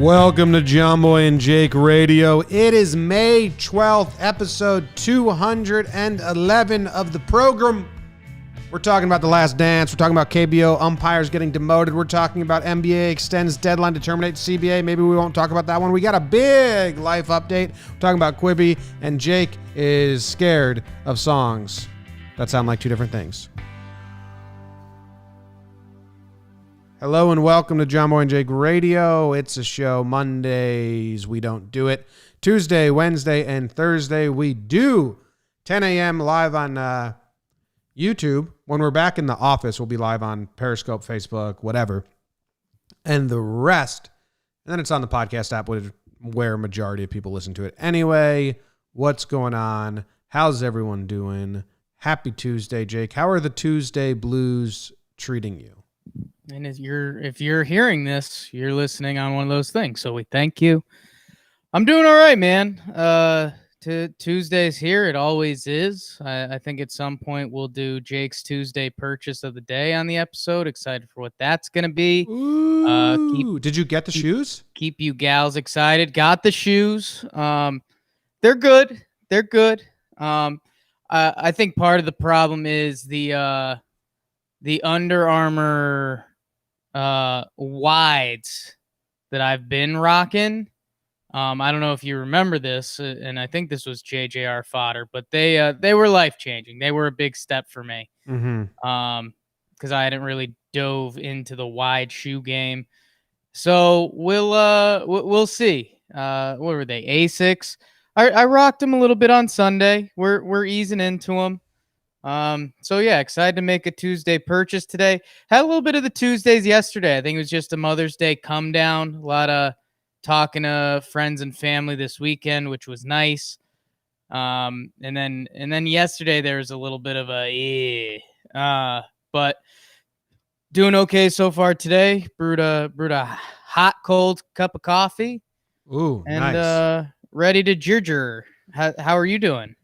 Welcome to John Boy and Jake Radio. It is May 12th, episode 211 of the program. We're talking about The Last Dance. We're talking about KBO umpires getting demoted. We're talking about NBA extends deadline to terminate CBA. Maybe we won't talk about that one. We got a big life update. We're talking about Quibi, and Jake is scared of songs that sound like two different things. Hello and welcome to John Boy and Jake Radio. It's a show. Mondays, we don't do it. Tuesday, Wednesday, and Thursday, we do. 10 a.m. live on YouTube. When we're back in the office, we'll be live on Periscope, Facebook, whatever. And the rest, and then it's on the podcast app where a majority of people listen to it. Anyway, what's going on? How's everyone doing? Happy Tuesday, Jake. How are the Tuesday blues treating you? And if you're hearing this, you're listening on one of those things. So we thank you. I'm doing all right, man. Tuesday's here. It always is. I think at some point we'll do Jake's Tuesday purchase of the day on the episode. Excited for what that's going to be. Ooh, did you get the shoes? Keep you gals excited. Got the shoes. They're good. They're good. I think part of the problem is the Under Armour wides that I've been rocking. I don't know if you remember this, and I think this was JJR fodder, but they were life-changing. They were a big step for me. Because I hadn't really dove into the wide shoe game. So we'll see. What were they? Asics. I rocked them a little bit on Sunday. We're easing into them. So yeah, excited to make a Tuesday purchase today. Had a little bit of the Tuesdays yesterday. I think it was just a Mother's Day come down. A lot of talking to friends and family this weekend, which was nice. And then yesterday there was a little bit of but doing okay so far today. Brewed a hot cold cup of coffee. Ooh, and nice. Ready to ginger. How are you doing?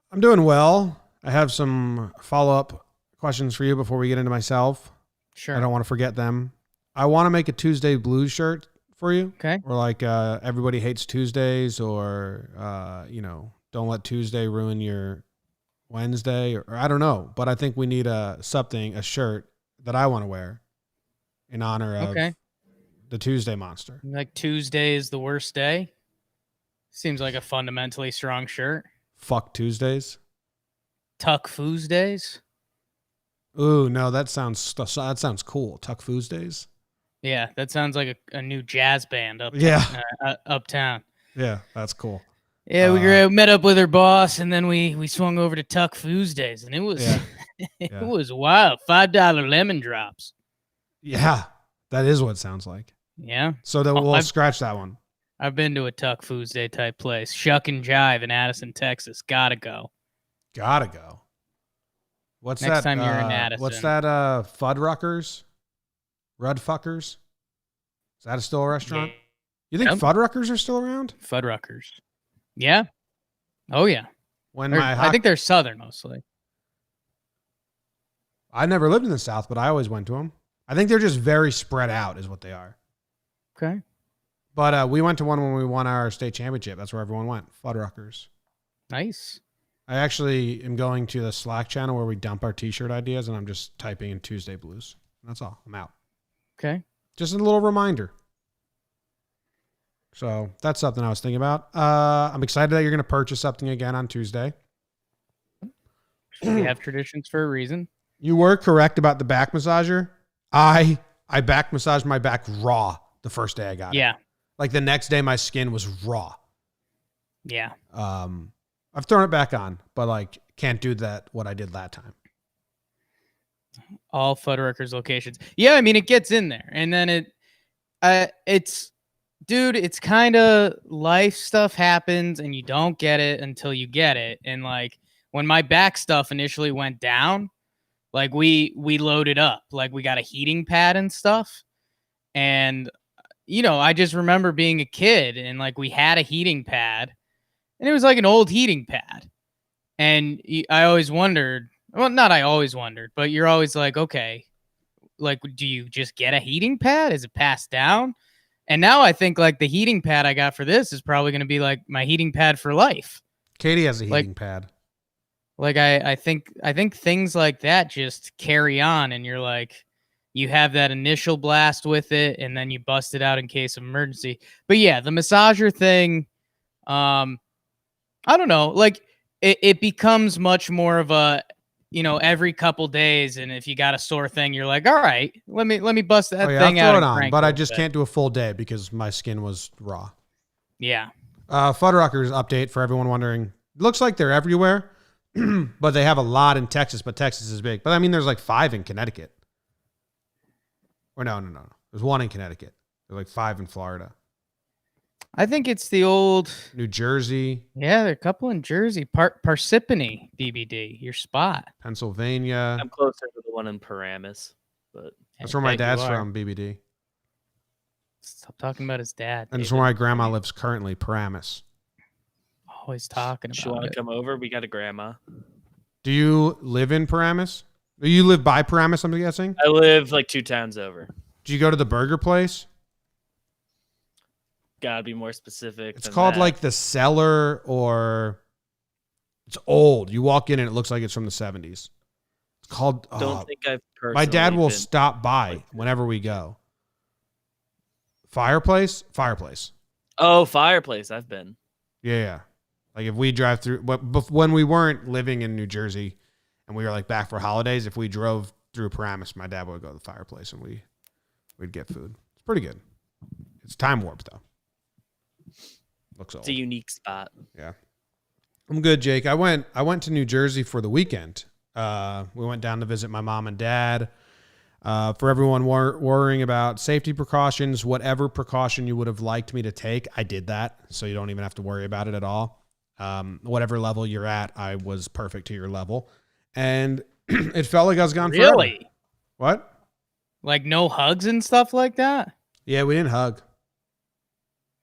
I'm doing well. I have some follow-up questions for you before we get into myself. Sure. I don't want to forget them. I want to make a Tuesday blues shirt for you. Okay. Or like everybody hates Tuesdays, or don't let Tuesday ruin your Wednesday, or I don't know. But I think we need a shirt that I want to wear in honor of the Tuesday monster. Like Tuesday is the worst day? Seems like a fundamentally strong shirt. Fuck Tuesdays. Tuck Foosdays. Ooh, no, that sounds cool. Tuck Foosdays. Yeah, that sounds like a new jazz band uptown. Yeah, that's cool. Yeah, we met up with her boss, and then we swung over to Tuck Foosdays, and it was it was wild. $5 lemon drops. Yeah, that is what it sounds like. Yeah. So we'll scratch that one. I've been to a Tuck Foosday type place. Shuck and Jive in Addison, Texas. Gotta go. What's Next that? time you're in Addison. What's that? Fuddruckers? Rudfuckers? Is that still a restaurant? You think Fuddruckers are still around? Fuddruckers. Yeah. Oh, yeah. I think they're Southern mostly. I never lived in the South, but I always went to them. I think they're just very spread out is what they are. Okay. But we went to one when we won our state championship. That's where everyone went. Fuddruckers. Nice. I actually am going to the Slack channel where we dump our T-shirt ideas, and I'm just typing in Tuesday Blues. That's all. I'm out. Okay. Just a little reminder. So that's something I was thinking about. I'm excited that you're going to purchase something again on Tuesday. We have traditions for a reason. You were correct about the back massager. I back massaged my back raw the first day I got it. Yeah. Like the next day, my skin was raw. Yeah. I've thrown it back on, but like can't do what I did that time. All Fuddruckers locations. Yeah, I mean it gets in there, and then it's kind of life stuff happens, and you don't get it until you get it. And like when my back stuff initially went down, like we loaded up, like we got a heating pad and stuff, and I just remember being a kid and like we had a heating pad, and it was like an old heating pad. And I always wondered, well, not I always wondered, but you're always like, okay, like, do you just get a heating pad? Is it passed down? And now I think like the heating pad I got for this is probably going to be like my heating pad for life. Katie has a heating pad. Like I think things like that just carry on, and you're like, you have that initial blast with it, and then you bust it out in case of emergency. But yeah, the massager thing, I don't know, like it becomes much more of a, every couple days, and if you got a sore thing, you're like, all right, let me bust that thing I'll out. throw it on, but I just can't do a full day because my skin was raw. Yeah. Fuddruckers update for everyone wondering. Looks like they're everywhere, but they have a lot in Texas, but Texas is big. But I mean, there's like 5 in Connecticut. Or no. There's 1 in Connecticut. There's like 5 in Florida. I think it's the old New Jersey. Yeah, there are a couple in Jersey. Parsippany BBD, your spot. Pennsylvania. I'm closer to the one in Paramus, but that's where my dad's from, BBD. Stop talking about his dad. And it's where my grandma lives currently, Paramus. Always talking about it. You want to come over? We got a grandma. Do you live in Paramus? Do you live by Paramus, I'm guessing? I live like 2 towns over. Did you go to the burger place? Gotta be more specific. It's called that. like the Cellar, or it's old. You walk in and it looks like it's from the 70s. It's called. Don't think I've personally. My dad will stop by whenever we go. Fireplace. Oh, Fireplace. I've been. Yeah. Like if we drive through, but when we weren't living in New Jersey and we were like back for holidays, if we drove through Paramus, my dad would go to the Fireplace and we'd get food. It's pretty good. It's time warp though. Looks old. It's a unique spot. Yeah. I'm good, Jake. I went to New Jersey for the weekend. We went down to visit my mom and dad. For everyone worrying about safety precautions, whatever precaution you would have liked me to take, I did that. So you don't even have to worry about it at all. Whatever level you're at, I was perfect to your level. And it felt like I was gone forever. Really? What? Like no hugs and stuff like that? Yeah, we didn't hug.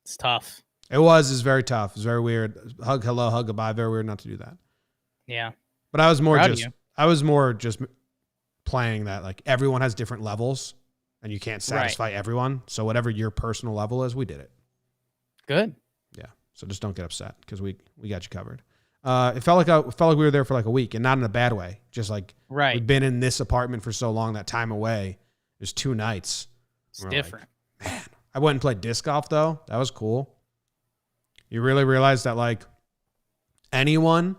It's tough. It's very tough. It's very weird. Hug, hello, hug, goodbye. Very weird not to do that. Yeah. But I was more just playing that like everyone has different levels and you can't satisfy everyone. So whatever your personal level is, we did it. Good. Yeah. So just don't get upset because we got you covered. It felt like we were there for like a week, and not in a bad way. Just like we've been in this apartment for so long, that time away. There's 2 nights. It's different. Like, man, I went and played disc golf though. That was cool. You really realize that like anyone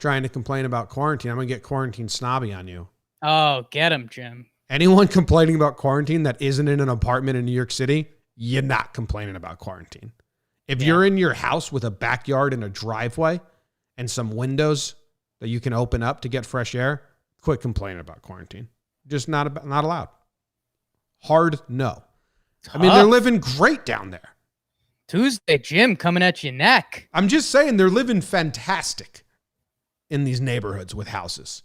trying to complain about quarantine, I'm going to get quarantine snobby on you. Oh, get him, Jim. Anyone complaining about quarantine that isn't in an apartment in New York City, you're not complaining about quarantine. If you're in your house with a backyard and a driveway and some windows that you can open up to get fresh air, quit complaining about quarantine. Just not allowed. Hard no. Tough. I mean, they're living great down there. Tuesday, Jim, coming at your neck. I'm just saying they're living fantastic in these neighborhoods with houses.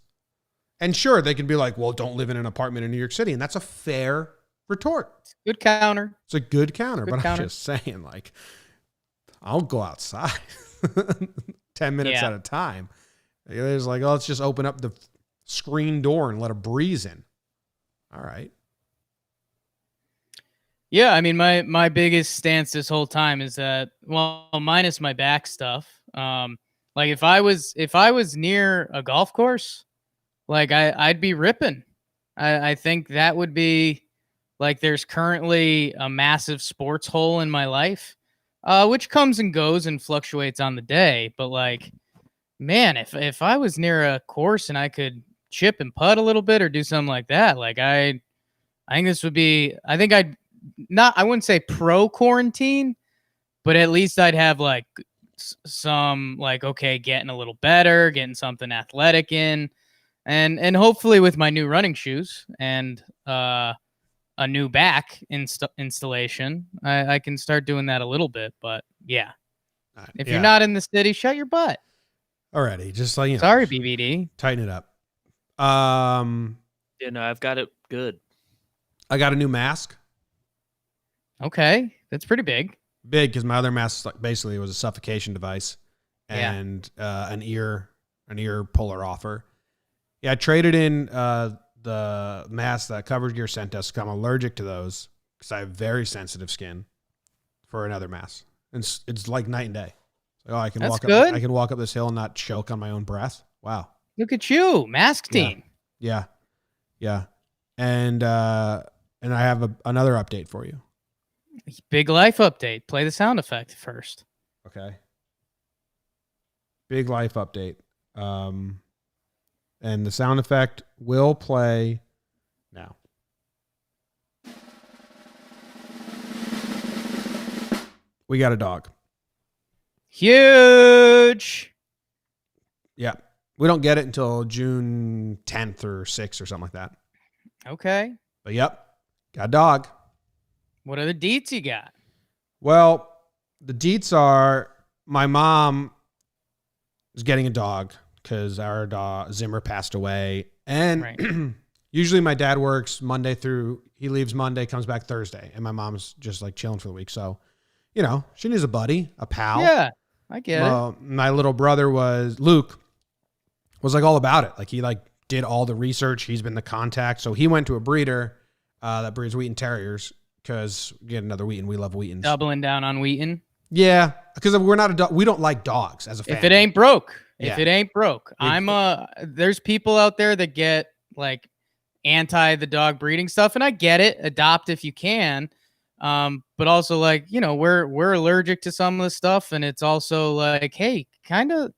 And sure, they can be like, well, don't live in an apartment in New York City. And that's a fair retort. Good counter. It's a good counter. Good but counter. I'm just saying, like, I'll go outside 10 minutes at a time. There's like, oh, let's just open up the screen door and let a breeze in. All right. Yeah, I mean, my biggest stance this whole time is that, well, minus my back stuff. Like if I was near a golf course, like I'd be ripping. I think that would be like, there's currently a massive sports hole in my life, which comes and goes and fluctuates on the day. But like, man, if I was near a course and I could chip and putt a little bit or do something like that, like I think this would be, I think I wouldn't say pro quarantine, but at least I'd have like some like, okay, getting a little better, getting something athletic in, and hopefully with my new running shoes and a new back installation, I can start doing that a little bit. But yeah, if you're not in the city, shut your butt. Alrighty, just like, you know, sorry, BBD, tighten it up. Yeah, no, I've got it good. I got a new mask. Okay, that's pretty big. Big because my other mask like basically was a suffocation device and an ear puller offer. Yeah, I traded in the mask that Covered Gear sent us, 'cause I'm allergic to those because I have very sensitive skin, for another mask. It's like night and day. Oh, I can That's walk good. up. I can walk up this hill and not choke on my own breath. Wow. Look at you, mask team. Yeah. And I have another update for you. Big life update. Play the sound effect first. Okay. Big life update. And the sound effect will play now. We got a dog. Huge. Yeah. We don't get it until June 10th or 6th or something like that. Okay. But yep, got a dog. What are the deets you got? Well, the deets are my mom is getting a dog because our dog Zimmer passed away. And usually my dad works he leaves Monday, comes back Thursday. And my mom's just like chilling for the week. So, she needs a buddy, a pal. Yeah, I get it. My little brother Luke was like all about it. Like he did all the research. He's been the contact. So he went to a breeder that breeds Wheaton Terriers because get another Wheaton. We love Wheatons. Doubling down on Wheaton. Yeah, because we're not a dog. We don't like dogs as a family. If it ain't broke. Yeah. There's people out there that get like anti the dog breeding stuff, and I get it. Adopt if you can. But also we're allergic to some of the stuff, and it's also like, hey, kind of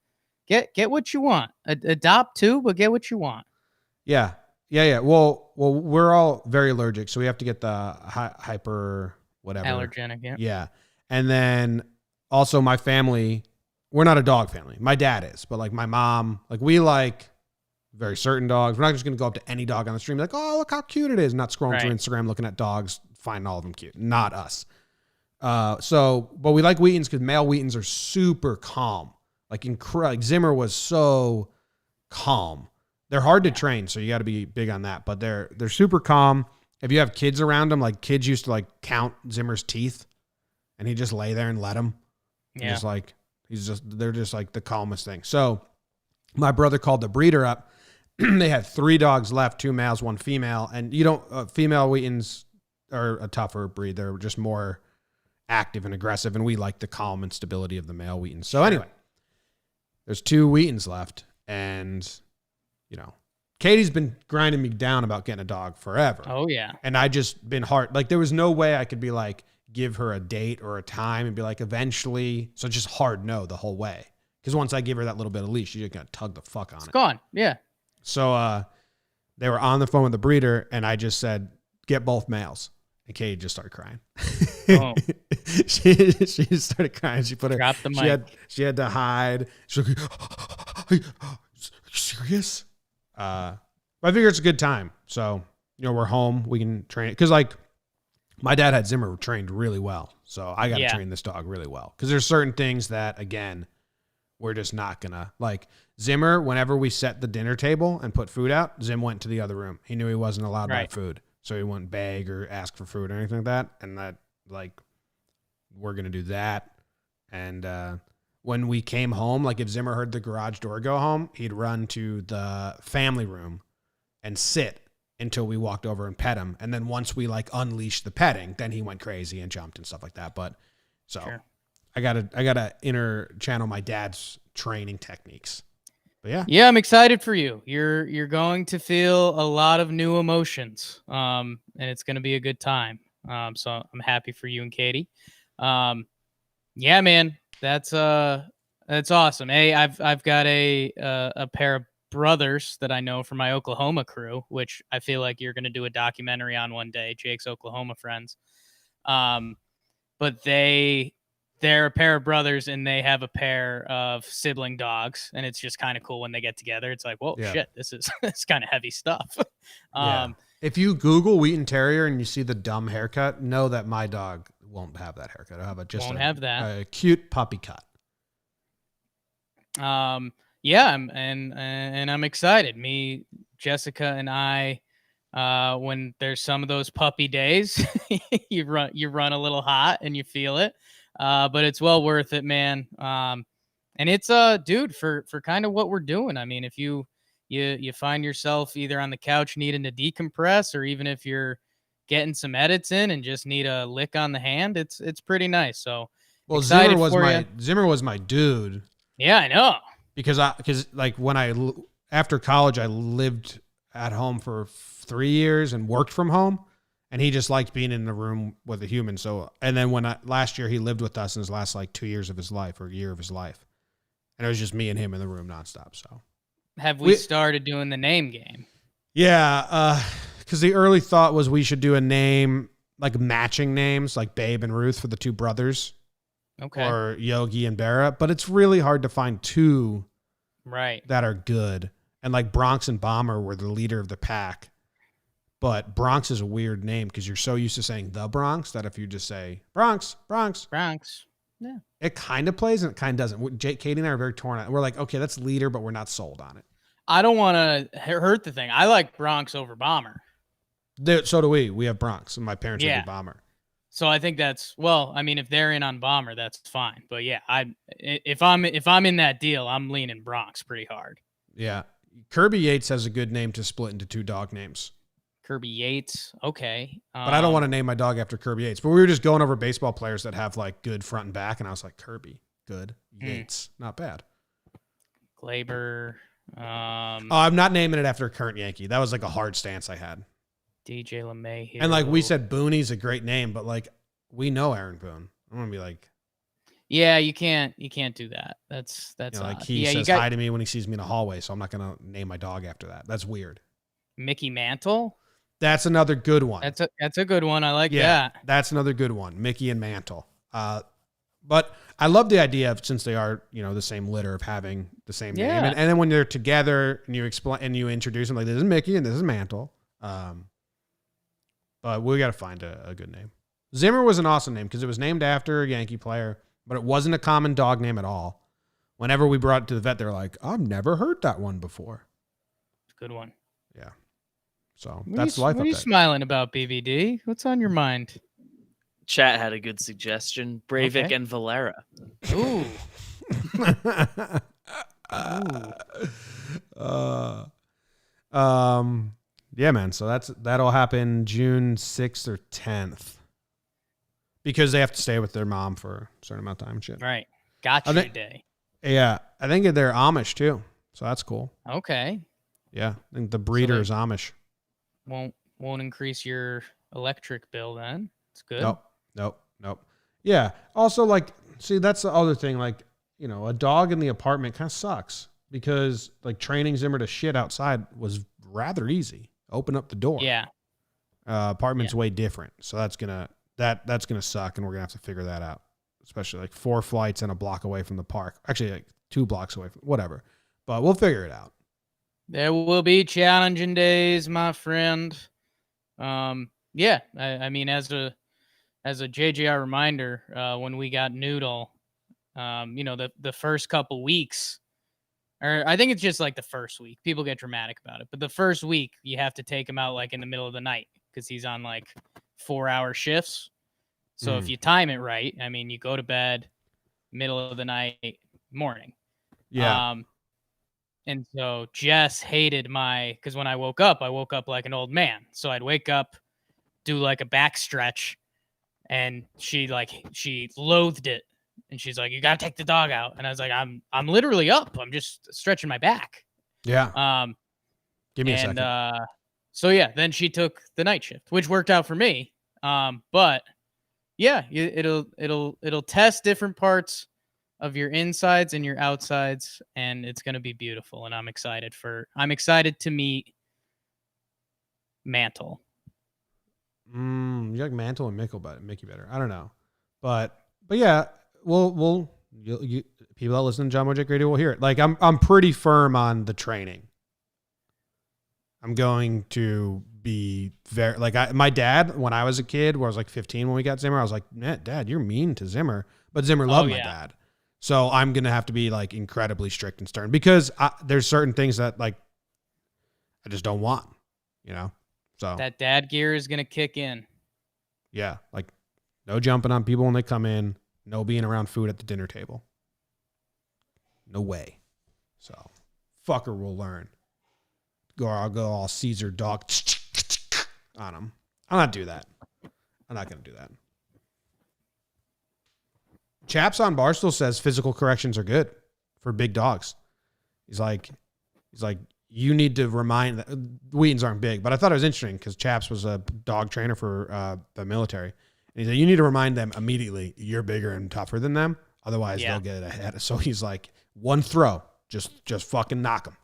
get what you want. Adopt too, but get what you want. Yeah. Well, we're all very allergic, so we have to get the hyper whatever allergenic. Yeah. Yeah, and then also my family, we're not a dog family. My dad is, but like my mom, we like very certain dogs. We're not just gonna go up to any dog on the street and be like, oh, look how cute it is, not scrolling through Instagram looking at dogs, finding all of them cute. Not us. But we like Wheatons because male Wheatons are super calm. Like Zimmer was so calm. They're hard to train, so you got to be big on that. But they're super calm. If you have kids around them, like kids used to count Zimmer's teeth, and he'd just lay there and let them. Yeah. They're just like the calmest thing. So my brother called the breeder up. They had 3 dogs left, 2 males, 1 female, and female Wheatons are a tougher breed. They're just more active and aggressive, and we like the calm and stability of the male Wheatons. So anyway, there's 2 Wheatons left, and Katie's been grinding me down about getting a dog forever. Oh yeah. And I just been hard. There was no way I could be give her a date or a time and be eventually. So it's just hard no the whole way. Because once I give her that little bit of leash, she's just gonna tug the fuck on it. It's gone. Yeah. So they were on the phone with the breeder, and I just said, get both males. And Katie just started crying. Oh. she just started crying. She put her. Drop the mic. She had to hide. She's like, are you serious? But I figure it's a good time. So, we're home. We can train it. Because, my dad had Zimmer trained really well. So, I got to train this dog really well. Because there's certain things that, again, we're just not going to. Zimmer, whenever we set the dinner table and put food out, Zim went to the other room. He knew he wasn't allowed to buy food. So, he wouldn't beg or ask for food or anything like that. And that, we're going to do that. And, when we came home, if Zimmer heard the garage door go home, he'd run to the family room and sit until we walked over and pet him. And then once we unleashed the petting, then he went crazy and jumped and stuff like that. But Sure. I gotta inner channel my dad's training techniques. But yeah. Yeah, I'm excited for you. You're going to feel a lot of new emotions. And it's gonna be a good time. So I'm happy for you and Katie. Yeah, man. That's awesome. Hey, I've got a pair of brothers that I know from my Oklahoma crew, which I feel like you're going to do a documentary on one day, Jake's Oklahoma friends. But they're a pair of brothers, and they have a pair of sibling dogs, and it's just kind of cool when they get together. It's like, whoa, shit, this is kind of heavy stuff. If you Google Wheaton Terrier and you see the dumb haircut, know that my dog won't have that haircut. I'll have a cute puppy cut. Yeah, and I'm excited. Me, Jessica, and I, when there's some of those puppy days, you run a little hot and you feel it. But it's well worth it, man. And it's dude, for kind of what we're doing. I mean, if you you find yourself either on the couch needing to decompress, or even if you're getting some edits in and just need a lick on the hand, it's pretty nice. So Well, excited for you. Zimmer was my dude Yeah, I know. because like after college I lived at home for 3 years and worked from home, and he just liked being in the room with a human. So and then last year he lived with us in his last like 2 years of his life or a year of his life, and it was just me and him in the room nonstop. So have we started doing the name game? Yeah, because the early thought was we should do a name, like matching names, like Babe and Ruth for the two brothers. Okay. Or Yogi and Barra. But it's really hard to find two that are good. And like Bronx and Bomber were the leader of the pack. But Bronx is a weird name because you're so used to saying the Bronx that if you just say Bronx. Yeah. It kind of plays and it kind of doesn't. Katie and I are very torn on it. We're like, okay, that's leader, but we're not sold on it. I don't want to hurt the thing. I like Bronx over Bomber. So do we. We have Bronx, and my parents would be Bomber. So I think if they're in on Bomber, that's fine. But yeah, if I'm in that deal, I'm leaning Bronx pretty hard. Yeah. Kirby Yates has a good name to split into two dog names. Kirby Yates. Okay. But I don't want to name my dog after Kirby Yates. But we were just going over baseball players that have like good front and back, and I was like, Kirby, good. Yates, not bad. Glaber. I'm not naming it after a current Yankee. That was like a hard stance I had. DJ LeMahieu. And like we said, Booney's a great name, but like we know Aaron Boone. I'm gonna be like, yeah, you can't do that. That's like he says hi to me when he sees me in a hallway, so I'm not gonna name my dog after that. That's weird. Mickey Mantle. That's another good one. That's a good one. I like that. That's another good one. Mickey and Mantle. But I love the idea of, since they are, the same litter, of having the same name. And then when they're together and you explain and you introduce them, like, this is Mickey and this is Mantle. But we got to find a good name. Zimmer was an awesome name because it was named after a Yankee player, but it wasn't a common dog name at all. Whenever we brought it to the vet, they're like, I've never heard that one before. It's a good one. Yeah. So that's the life update. What are you smiling about, BBD? What's on your mind? Chat had a good suggestion. Breivik and Valera. Ooh. Yeah, man. So that'll happen June 6th or 10th because they have to stay with their mom for a certain amount of time and shit. Right. Gotcha day. Yeah. I think they're Amish too. So that's cool. Okay. Yeah. I think the breeder is Amish. Won't increase your electric bill then. It's good. Nope. Yeah. Also, like, see, that's the other thing. Like, a dog in the apartment kind of sucks because like training Zimmer to shit outside was rather easy. Open up the door. Yeah. Apartment's way different. So that's gonna suck, and we're gonna have to figure that out. Especially like 4 flights and a block away from the park. Actually, like 2 blocks away from whatever. But we'll figure it out. There will be challenging days, my friend. Yeah. I mean, as a JJR reminder, when we got Noodle, the first couple weeks, or I think it's just like the first week. People get dramatic about it, but the first week you have to take him out like in the middle of the night because he's on like 4-hour shifts. So if you time it right, I mean, you go to bed middle of the night, morning. Yeah. And so Jess hated because when I woke up like an old man. So I'd wake up, do like a back stretch, and she loathed it. And she's like, you got to take the dog out. And I was like, I'm literally up. I'm just stretching my back. Yeah. Give me a second. So yeah, then she took the night shift, which worked out for me. But yeah, it'll test different parts of your insides and your outsides, and it's going to be beautiful. And I'm excited to meet Mantle. You like Mantle and Mickey better. I don't know. But yeah, we'll people that listen to John Mojic Radio will hear it. Like I'm pretty firm on the training. I'm going to be very my dad, when I was a kid, where I was like 15 when we got Zimmer, I was like, man, Dad, you're mean to Zimmer. But Zimmer loved my dad. So I'm going to have to be like incredibly strict and stern because there's certain things that like I just don't want, So that dad gear is going to kick in. Yeah, like no jumping on people when they come in, no being around food at the dinner table. No way. So fucker will learn. I'll go all Caesar dog on him. I'll not do that. I'm not going to do that. Chaps on Barstool says physical corrections are good for big dogs. He's like, you need to remind Wheatons aren't big, but I thought it was interesting because Chaps was a dog trainer for the military. And he said, you need to remind them immediately you're bigger and tougher than them. Otherwise they'll get ahead. So he's like, one throw, just fucking knock them.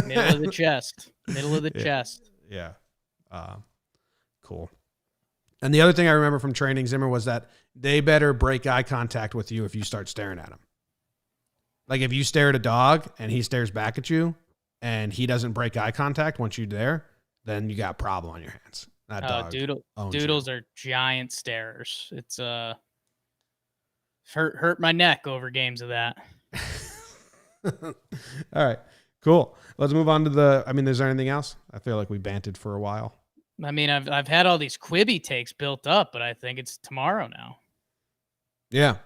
Middle of the chest. Chest. Yeah. Cool. And the other thing I remember from training Zimmer was that they better break eye contact with you if you start staring at him. Like if you stare at a dog and he stares back at you and he doesn't break eye contact once you're there, then you got a problem on your hands. That dog Doodles are giant starers. It's hurt my neck over games of that. All right, cool. Let's move on to is there anything else? I feel like we banted for a while. I mean, I've had all these Quibi takes built up, but I think it's tomorrow now. Yeah.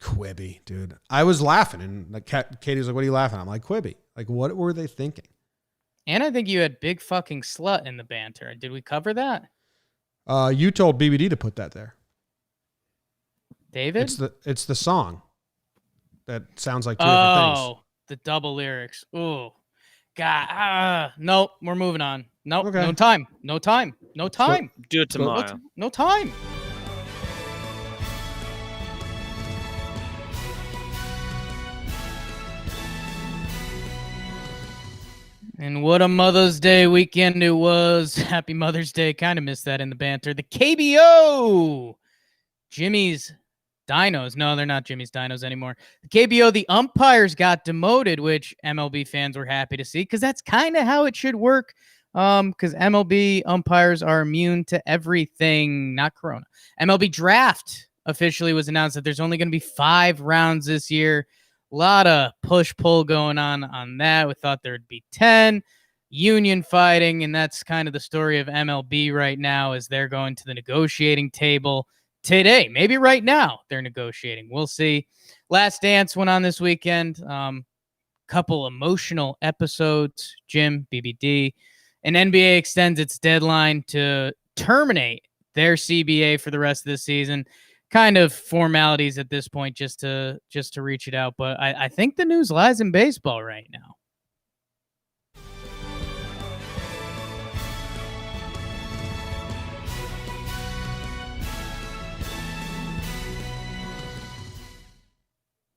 Quibi, dude. I was laughing, and like Katie's like, what are you laughing at? I'm like, Quibi. Like, what were they thinking? And I think you had big fucking slut in the banter. Did we cover that? You told BBD to put that there. David? It's the song that sounds like two different things. Oh, the double lyrics. Ooh. God. Nope. We're moving on. Nope. Okay. No time. Do it tomorrow. No time. And what a Mother's Day weekend it was. Happy Mother's Day. Kind of missed that in the banter. The KBO. Jimmy's Dinos. No, they're not Jimmy's Dinos anymore. The KBO, the umpires got demoted, which MLB fans were happy to see because that's kind of how it should work. Because MLB umpires are immune to everything, not Corona. MLB draft officially was announced that there's only going to be 5 rounds this year. A lot of push-pull going on that. We thought there'd be 10. Union fighting, and that's kind of the story of MLB right now as they're going to the negotiating table today. Maybe right now they're negotiating. We'll see. Last Dance went on this weekend. Couple emotional episodes. Jim, BBD. And NBA extends its deadline to terminate their CBA for the rest of the season. Kind of formalities at this point just to reach it out. But I think the news lies in baseball right now.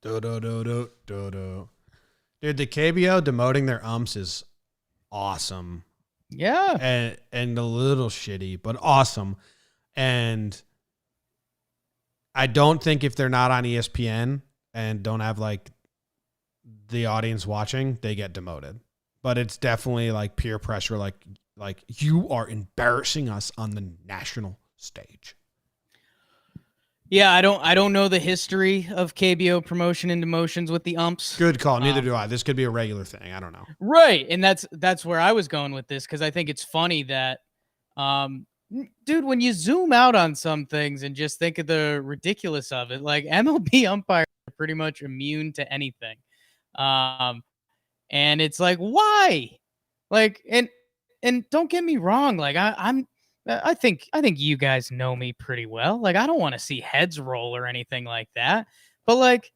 Dude, the KBO demoting their umps is awesome. Yeah. And a little shitty, but awesome. And I don't think if they're not on ESPN and don't have like the audience watching, they get demoted. But it's definitely like peer pressure, like you are embarrassing us on the national stage. Yeah, I don't know the history of KBO promotion and demotions with the umps. Good call. Neither do I. This could be a regular thing. I don't know. Right, and that's where I was going with this because I think it's funny that, dude, when you zoom out on some things and just think of the ridiculous of it, like MLB umpires are pretty much immune to anything, and it's like why, like and don't get me wrong, like I think you guys know me pretty well. Like, I don't want to see heads roll or anything like that. But like,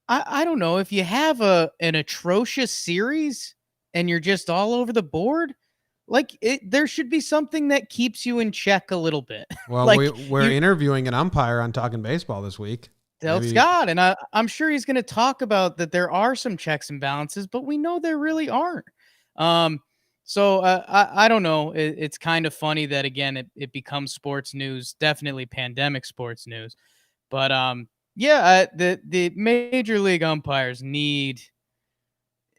I don't know if you have an atrocious series and you're just all over the board. Like, there should be something that keeps you in check a little bit. Well, like, we're interviewing an umpire on Talking Baseball this week. Del Scott, and I'm sure he's going to talk about that. There are some checks and balances, but we know there really aren't. So I don't know. It's kind of funny that, again, it becomes sports news, definitely pandemic sports news. But, the major league umpires need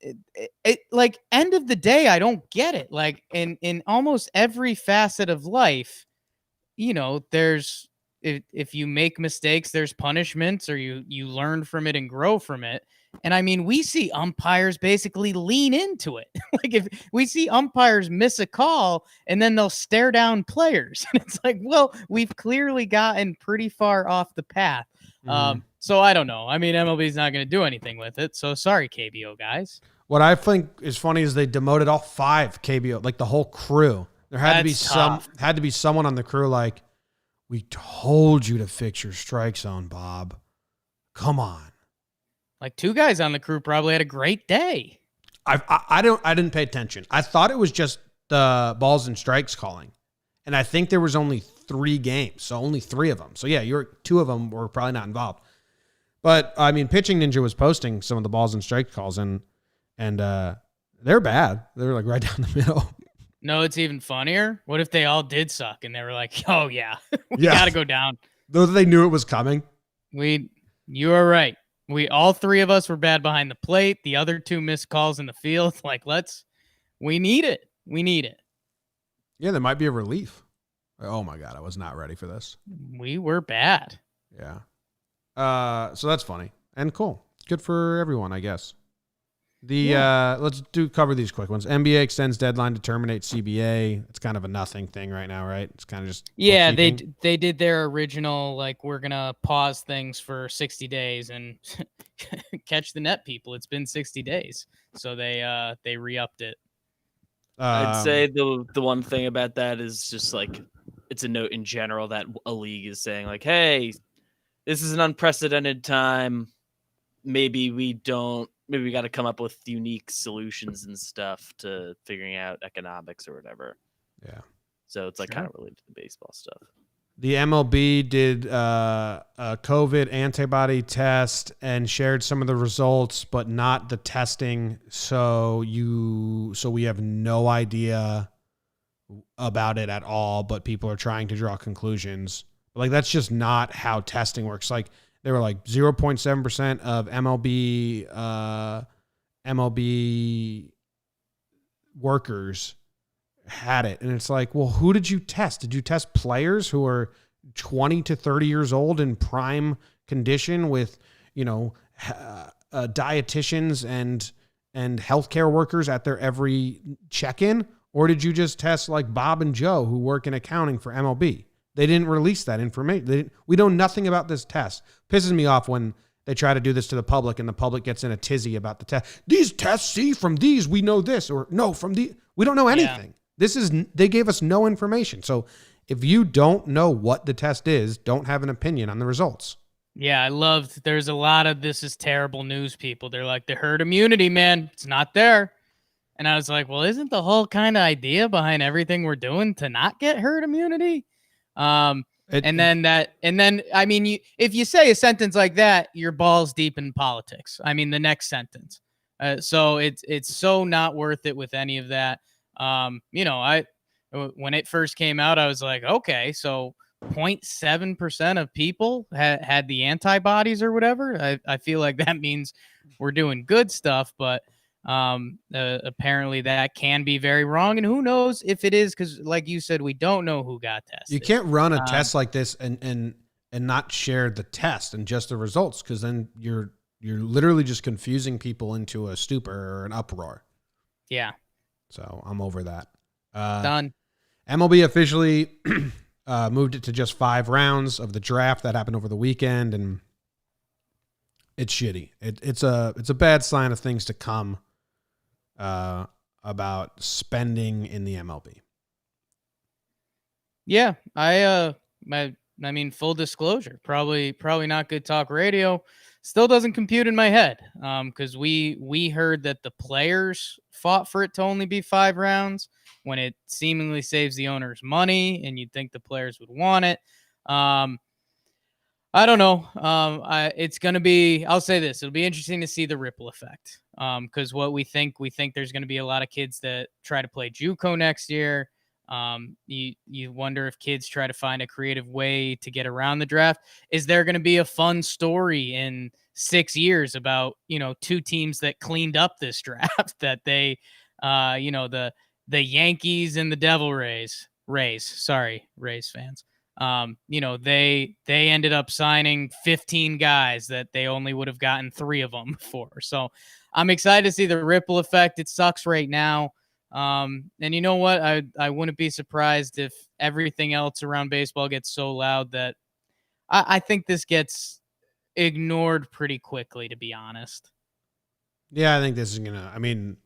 it. Like, end of the day, I don't get it. Like, in almost every facet of life, you know, there's if you make mistakes, there's punishments or you learn from it and grow from it. And I mean, we see umpires basically lean into it. Like if we see umpires miss a call and then they'll stare down players. And it's like, well, we've clearly gotten pretty far off the path. So I don't know. I mean, MLB's not going to do anything with it. So sorry, KBO guys. What I think is funny is they demoted all 5 KBO, like the whole crew. There had to be someone on the crew like, we told you to fix your strike zone, Bob. Come on. Like 2 guys on the crew probably had a great day. I didn't pay attention. I thought it was just the balls and strikes calling, and I think there was only 3 games, so only 3 of them. So yeah, 2 of them were probably not involved. But I mean, Pitching Ninja was posting some of the balls and strike calls, and they're bad. They're like right down the middle. No, it's even funnier. What if they all did suck and they were like, "Oh yeah, we got to go down." Though they knew it was coming. You are right. All 3 of us were bad behind the plate. The other 2 missed calls in the field. Like, we need it. We need it. Yeah, there might be a relief. Oh my God, I was not ready for this. We were bad. Yeah. So that's funny and cool. Good for everyone, I guess. Let's cover these quick ones. NBA extends deadline to terminate CBA. It's kind of a nothing thing right now, right? It's kind of just they did their original, like, we're gonna pause things for 60 days and catch the net people. It's been 60 days, so they re-upped it. I'd say the one thing about that is just like it's a note in general that a league is saying like, hey, this is an unprecedented time. Maybe we got to come up with unique solutions and stuff to figuring out economics or whatever. Yeah. So it's like kind of related to the baseball stuff. The MLB did a COVID antibody test and shared some of the results, but not the testing. So we have no idea about it at all, but people are trying to draw conclusions. Like, that's just not how testing works. Like, they were like 0.7% of MLB workers had it. And it's like, well, who did you test? Did you test players who are 20 to 30 years old in prime condition with, dietitians and healthcare workers at their every check-in? Or did you just test like Bob and Joe who work in accounting for MLB? They didn't release that information. We know nothing about this test. Pisses me off when they try to do this to the public and the public gets in a tizzy about the test. These tests, see, from these, we know this, or no, we don't know anything. Yeah. They gave us no information. So if you don't know what the test is, don't have an opinion on the results. Yeah, I loved, there's a lot of this is terrible news people. They're like, the herd immunity, man, it's not there. And I was like, well, isn't the whole kind of idea behind everything we're doing to not get herd immunity? I mean, if you say a sentence like that, you're balls deep in politics. I mean, the next sentence. So it's so not worth it with any of that. When it first came out, I was like, okay, so 0.7% of people had the antibodies or whatever. I feel like that means we're doing good stuff, but apparently that can be very wrong, and who knows if it is, because like you said, we don't know who got tested. You can't run a test like this and not share the test and just the results, because then you're literally just confusing people into a stupor or an uproar. Yeah. So I'm over that. Done. MLB officially moved it to just 5 rounds of the draft. That happened over the weekend, and it's shitty. It's a bad sign of things to come. About spending in the MLB. Yeah, I mean, full disclosure, probably not good talk radio. Still doesn't compute in my head, because we heard that the players fought for it to only be 5 rounds when it seemingly saves the owners money, and you'd think the players would want it. I don't know. It's going to be, I'll say this, it'll be interesting to see the ripple effect. Because what we think there's going to be a lot of kids that try to play JUCO next year. You wonder if kids try to find a creative way to get around the draft. Is there going to be a fun story in 6 years about, 2 teams that cleaned up this draft that they, the Yankees and the Devil Rays fans. They ended up signing 15 guys that they only would have gotten 3 of them for. So I'm excited to see the ripple effect. It sucks right now. And you know what? I wouldn't be surprised if everything else around baseball gets so loud that I think this gets ignored pretty quickly, to be honest. Yeah, I think this is gonna. I mean,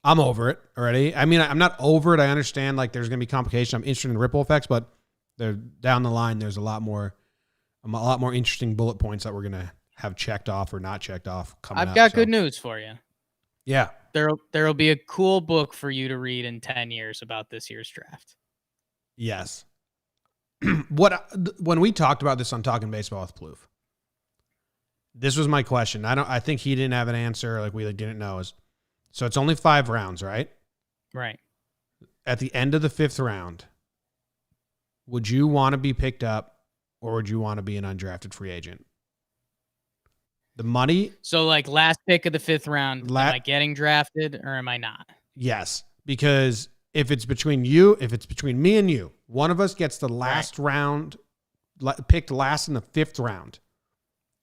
I'm over it already. I mean, I'm not over it. I understand like there's gonna be complication. I'm interested in ripple effects, but they're down the line. There's a lot more interesting bullet points that we're gonna have checked off or not checked off coming up. I've got good news for you. Yeah, there'll be a cool book for you to read in 10 years about this year's draft. Yes. When we talked about this on Talking Baseball with Plouffe, this was my question. I think he didn't have an answer. Like we didn't know. So it's only 5 rounds, right? Right. At the end of the 5th round, would you want to be picked up or would you want to be an undrafted free agent? The money. So like last pick of the 5th round, am I getting drafted or am I not? Yes, because if it's between me and you, one of us gets the last round, picked last in the 5th round.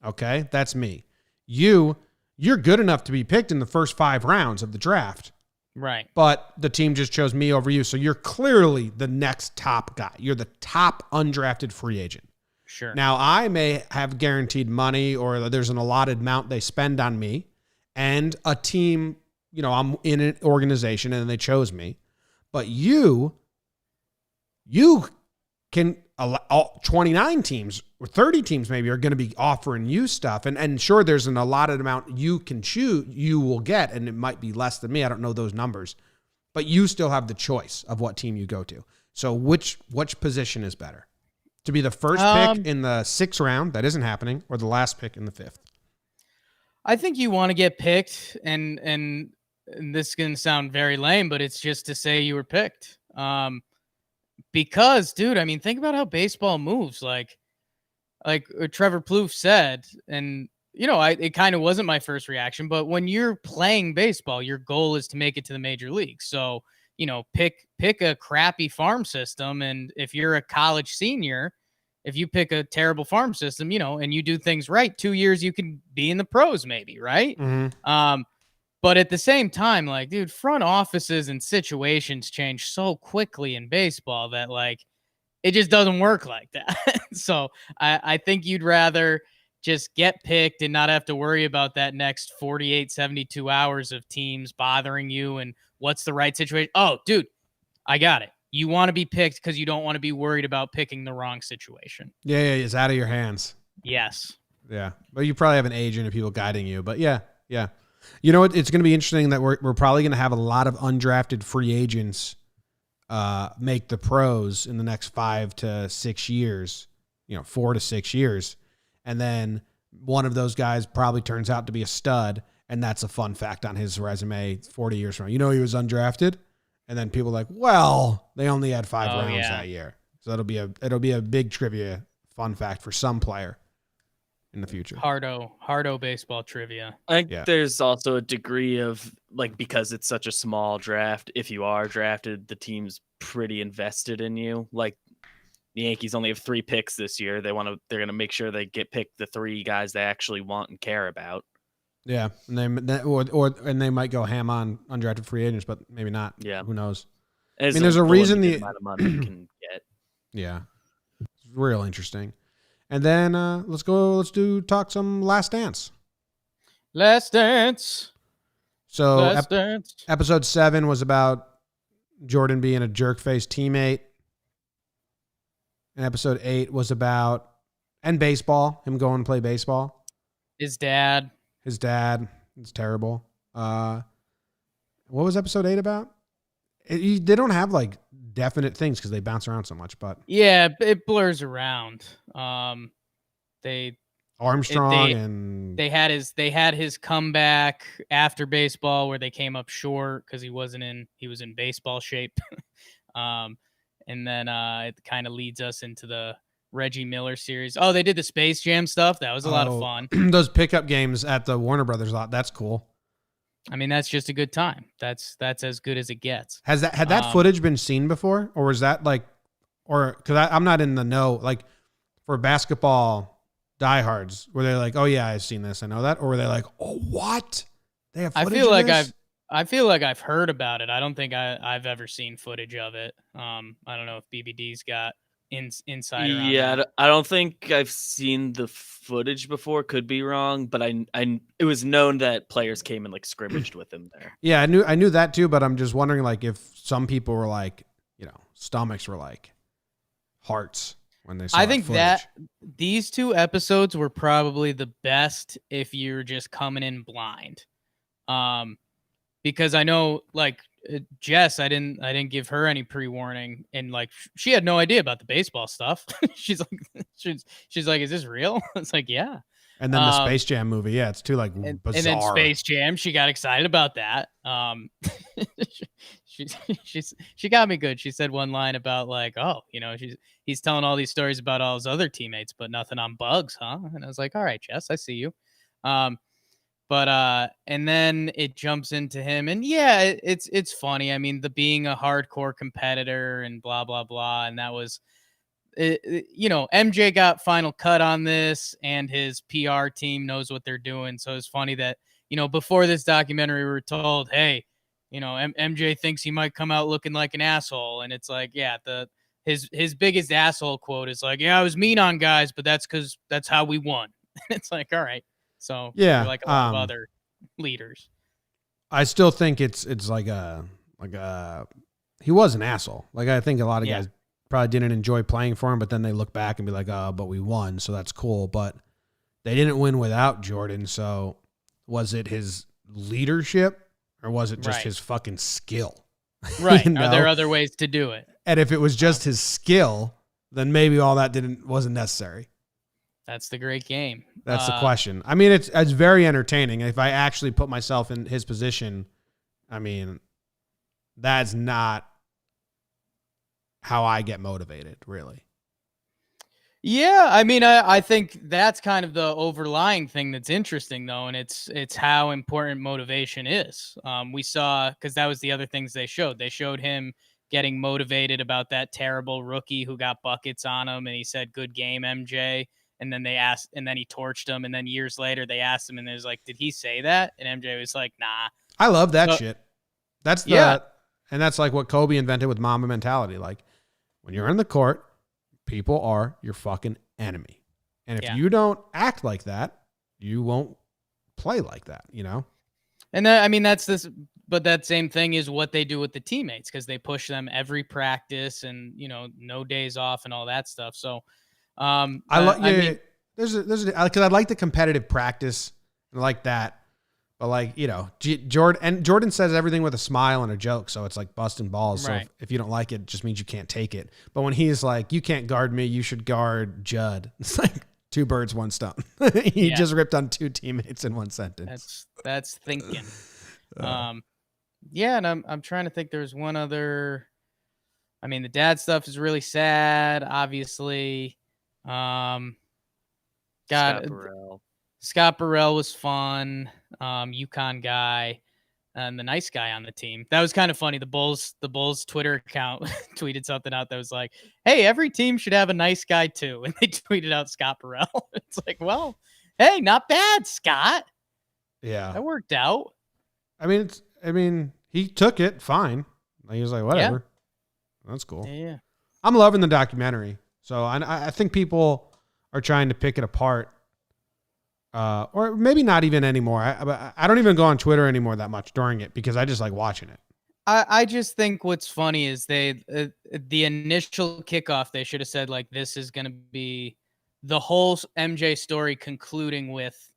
Okay, that's me. You're good enough to be picked in the first 5 rounds of the draft. Right. But the team just chose me over you. So you're clearly the next top guy. You're the top undrafted free agent. Sure. Now, I may have guaranteed money or there's an allotted amount they spend on me and a team, I'm in an organization and they chose me. But you can, 29 teams or 30 teams maybe are going to be offering you stuff. And sure, there's an allotted amount you can choose, you will get, and it might be less than me. I don't know those numbers. But you still have the choice of what team you go to. So which position is better? To be the first pick in the 6th round, that isn't happening, or the last pick in the 5th? I think you want to get picked, and this is going to sound very lame, but it's just to say you were picked. Because, dude, I mean, think about how baseball moves. Like Trevor Plouffe said, and, it kind of wasn't my first reaction, but when you're playing baseball, your goal is to make it to the major leagues. So, pick a crappy farm system. And if you're a college senior, if you pick a terrible farm system, and you do things right, 2 years, you can be in the pros maybe, right? Mm-hmm. But at the same time, like, dude, front offices and situations change so quickly in baseball that, like, it just doesn't work like that. So I think you'd rather just get picked and not have to worry about that next 48, 72 hours of teams bothering you and what's the right situation. Oh, dude, I got it. You want to be picked because you don't want to be worried about picking the wrong situation. Yeah, it's out of your hands. Yes. Yeah, but you probably have an agent and people guiding you. But yeah. You know what? It's going to be interesting that we're probably going to have a lot of undrafted free agents make the pros in the next 5 to 6 years, 4 to 6 years. And then one of those guys probably turns out to be a stud. And that's a fun fact on his resume 40 years from now. He was undrafted. And then people are like, well, they only had 5 rounds that year. So it'll be a big trivia fun fact for some player in the future. Hardo baseball trivia. I think there's also a degree of, like, because it's such a small draft, if you are drafted, the team's pretty invested in you. Like, the Yankees only have 3 picks this year. They're going to make sure they get picked the 3 guys they actually want and care about. Yeah, and they might go ham on undrafted free agents, but maybe not. Yeah, who knows? There's a reason the amount of money you can get. Yeah, it's real interesting. And then let's talk some Last Dance. Last Dance. So episode 7 was about Jordan being a jerk-faced teammate. And episode 8 was about baseball, him going to play baseball. His dad. It's terrible. What was episode 8 about? They don't have like definite things because they bounce around so much, but yeah, it blurs around. Armstrong they had his comeback after baseball where they came up short because he was in baseball shape. And then it kind of leads us into the Reggie Miller series. Oh, they did the Space Jam stuff. That was a lot of fun. Those pickup games at the Warner Brothers lot. That's cool. I mean, that's just a good time. That's as good as it gets. Had that footage been seen before, or was that like, or because I'm not in the know, like for basketball diehards, were they like, oh yeah, I've seen this, I know that, or were they like, oh what? They have footage of this? I feel like I've heard about it. I don't think I've ever seen footage of it. I don't know if BBD's got insider on Yeah, that. I don't think I've seen the footage before. Could be wrong, but it was known that players came and like scrimmaged with him there. Yeah, I knew that too, but I'm just wondering like if some people were like, stomachs were like hearts when they saw I think footage. that these 2 episodes were probably the best if you're just coming in blind. Because I know like Jess, I didn't give her any pre-warning, and like she had no idea about the baseball stuff. she's like, is this real? It's like, yeah. And then the Space Jam movie, yeah, it's too like bizarre. And then Space Jam, she got excited about that. She got me good. She said one line about like, oh, he's telling all these stories about all his other teammates, but nothing on Bugs, huh? And I was like, all right, Jess, I see you. But and then it jumps into him, and yeah, it's funny. I mean, the being a hardcore competitor and blah blah blah, and that was, MJ got final cut on this, and his PR team knows what they're doing. So it's funny that before this documentary, we were told, hey, MJ thinks he might come out looking like an asshole, and it's like, yeah, his biggest asshole quote is like, yeah, I was mean on guys, but that's because that's how we won. It's like, all right. So yeah, like a lot of other leaders. I still think it's like he was an asshole. Like I think a lot of guys probably didn't enjoy playing for him, but then they look back and be like, oh, but we won, so that's cool. But they didn't win without Jordan. So was it his leadership or was it just his fucking skill? Right. Are there other ways to do it? And if it was just his skill, then maybe all that wasn't necessary. That's the great game. That's the question. I mean, it's very entertaining. If I actually put myself in his position, I mean, that's not how I get motivated, really. Yeah, I mean, I think that's kind of the overlying thing that's interesting, though, and it's how important motivation is. We saw, because that was the other things they showed. They showed him getting motivated about that terrible rookie who got buckets on him, and he said, "Good game, MJ." And then and then he torched him. And then years later, they asked him, and there's like, did he say that? And MJ was like, nah. I love that shit. That's and that's like what Kobe invented with Mamba mentality. Like when you're in the court, people are your fucking enemy. And if you don't act like that, you won't play like that, And I mean, but that same thing is what they do with the teammates, because they push them every practice and, no days off and all that stuff. So, because I like the competitive practice and like that, but like, Jordan says everything with a smile and a joke. So it's like busting balls. Right. So if you don't like it, it just means you can't take it. But when he's like, you can't guard me, you should guard Judd. It's like 2 birds, 1 stone. He just ripped on 2 teammates in 1 sentence. That's thinking. And I'm trying to think. There's one other, I mean, the dad stuff is really sad, obviously. Scott Burrell was fun. UConn guy, and the nice guy on the team. That was kind of funny. The Bulls Twitter account tweeted something out that was like, "Hey, every team should have a nice guy too," and they tweeted out Scott Burrell. It's like, well, hey, not bad, Scott. Yeah, that worked out. I mean, he took it fine. He was like, whatever. Yeah. That's cool. Yeah. I'm loving the documentary. So I think people are trying to pick it apart. Or maybe not even anymore. I don't even go on Twitter anymore that much during it because I just like watching it. I just think what's funny is the initial kickoff, they should have said like, this is going to be the whole MJ story concluding with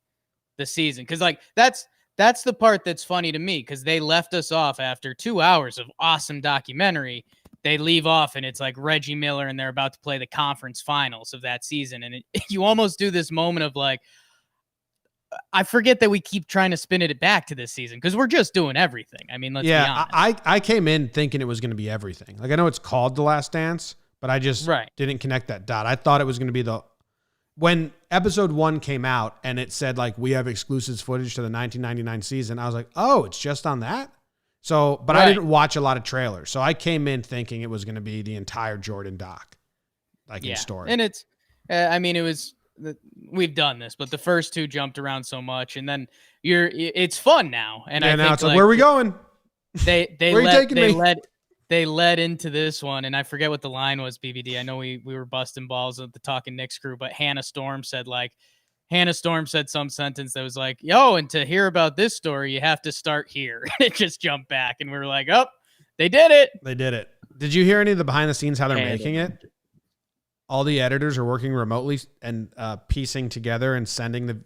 the season. Cause like, that's the part that's funny to me. Cause they left us off after 2 hours of awesome documentary. They leave off and it's like Reggie Miller and they're about to play the conference finals of that season. And you almost do this moment of like, I forget that we keep trying to spin it back to this season because we're just doing everything. I mean, let's be honest. I came in thinking it was going to be everything. Like I know it's called The Last Dance, but I just didn't connect that dot. I thought it was going to be when episode 1 came out and it said like, we have exclusive footage to the 1999 season. I was like, oh, it's just on that. So, but I didn't watch a lot of trailers. So I came in thinking it was going to be the entire Jordan doc, like in story. And it's, I mean, it was, we've done this, but the first 2 jumped around so much, and then it's fun now. And I think now it's like, where are we going? They they led into this one, and I forget what the line was, BBD. I know we were busting balls with the Talking Knicks crew, but Hannah Storm said some sentence that was like, yo, and to hear about this story, you have to start here. And it just jumped back, and we were like, oh, they did it. They did it. Did you hear any of the behind the scenes, how they're making it? All the editors are working remotely and piecing together and sending the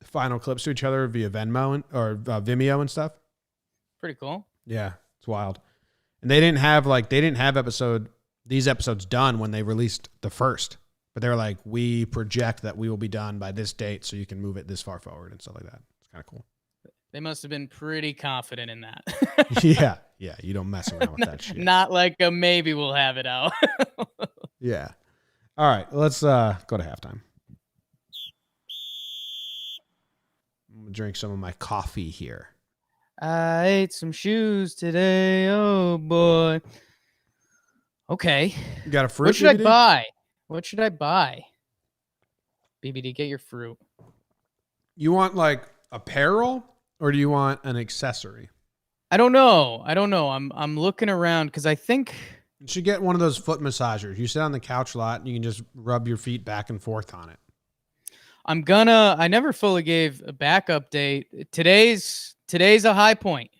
final clips to each other via Venmo or Vimeo and stuff. Pretty cool. Yeah, it's wild. And they didn't have these episodes done when they released the first, but they were like, we project that we will be done by this date, so you can move it this far forward and stuff like that. It's kind of cool. They must have been pretty confident in that. Yeah, you don't mess around with that shit. Not like a maybe we'll have it out. Yeah. All right, let's go to halftime. I'm gonna drink some of my coffee here. I ate some shoes today. Oh boy. Okay. You got a fruit? What should I buy? What should I buy? BBD, get your fruit. You want like apparel, or do you want an accessory? I don't know. I'm looking around because I think you should get one of those foot massagers. You sit on the couch a lot and you can just rub your feet back and forth on it. I never fully gave a back update. Today's a high point.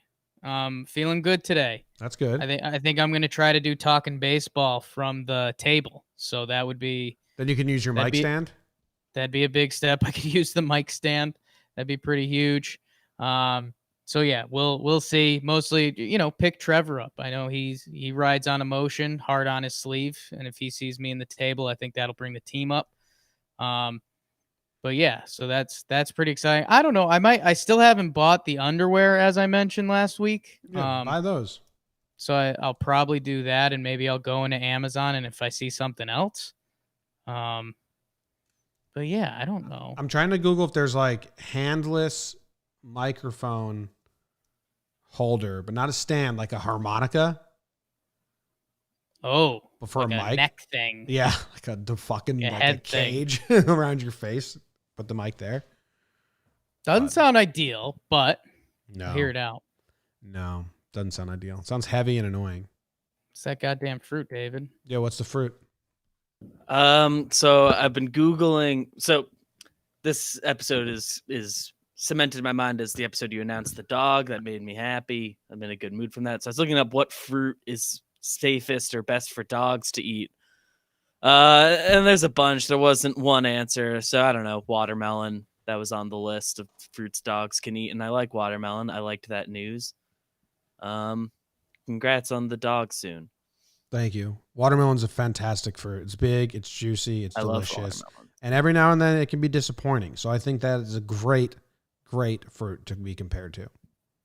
Feeling good today. That's good. I think I'm gonna try to do talking baseball from the table. So that would be. Then you can use your mic stand. That'd be a big step. I could use the mic stand. That'd be pretty huge. So yeah, we'll see. Mostly, pick Trevor up. I know he rides on emotion, hard on his sleeve, and if he sees me in the table, I think that'll bring the team up. But yeah, so that's pretty exciting. I don't know. I still haven't bought the underwear as I mentioned last week. Yeah, buy those. So I'll probably do that, and maybe I'll go into Amazon, and if I see something else. But yeah, I don't know. I'm trying to Google if there's like handless microphone holder, but not a stand, like a harmonica. Oh, but for like a mic neck thing. Yeah, like a cage around your face. Put the mic there. Doesn't sound ideal, but no, hear it out. No, doesn't sound ideal. It sounds heavy and annoying. It's that goddamn fruit, David. Yeah, what's the fruit? So I've been Googling. So this episode is cemented in my mind as the episode you announced the dog. That made me happy. I'm in a good mood from that. So I was looking up what fruit is safest or best for dogs to eat. And there's a bunch. There wasn't one answer. So I don't know. Watermelon. That was on the list of fruits dogs can eat. And I like watermelon. I liked that news. Congrats on the dog soon. Thank you. Watermelon's a fantastic fruit. It's big, it's juicy, it's delicious. And every now and then it can be disappointing. So I think that is a great fruit to be compared to.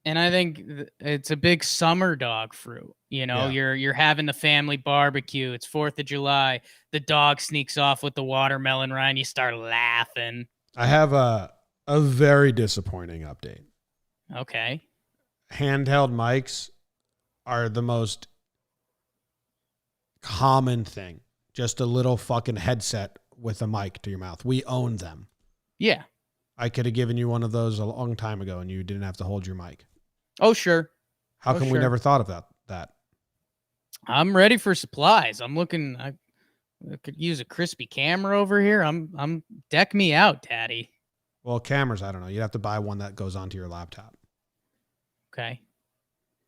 And I think it's a big summer dog fruit. You're having the family barbecue. It's 4th of July. The dog sneaks off with the watermelon rind. You start laughing. I have a very disappointing update. Okay. Handheld mics are the most common thing. Just a little fucking headset with a mic to your mouth. We own them. Yeah. I could have given you one of those a long time ago and you didn't have to hold your mic. Oh, sure. How come we never thought of that? I'm ready for supplies. I'm looking. I could use a crispy camera over here. I'm deck me out, Daddy. Well, cameras, I don't know. You'd have to buy one that goes onto your laptop. Okay.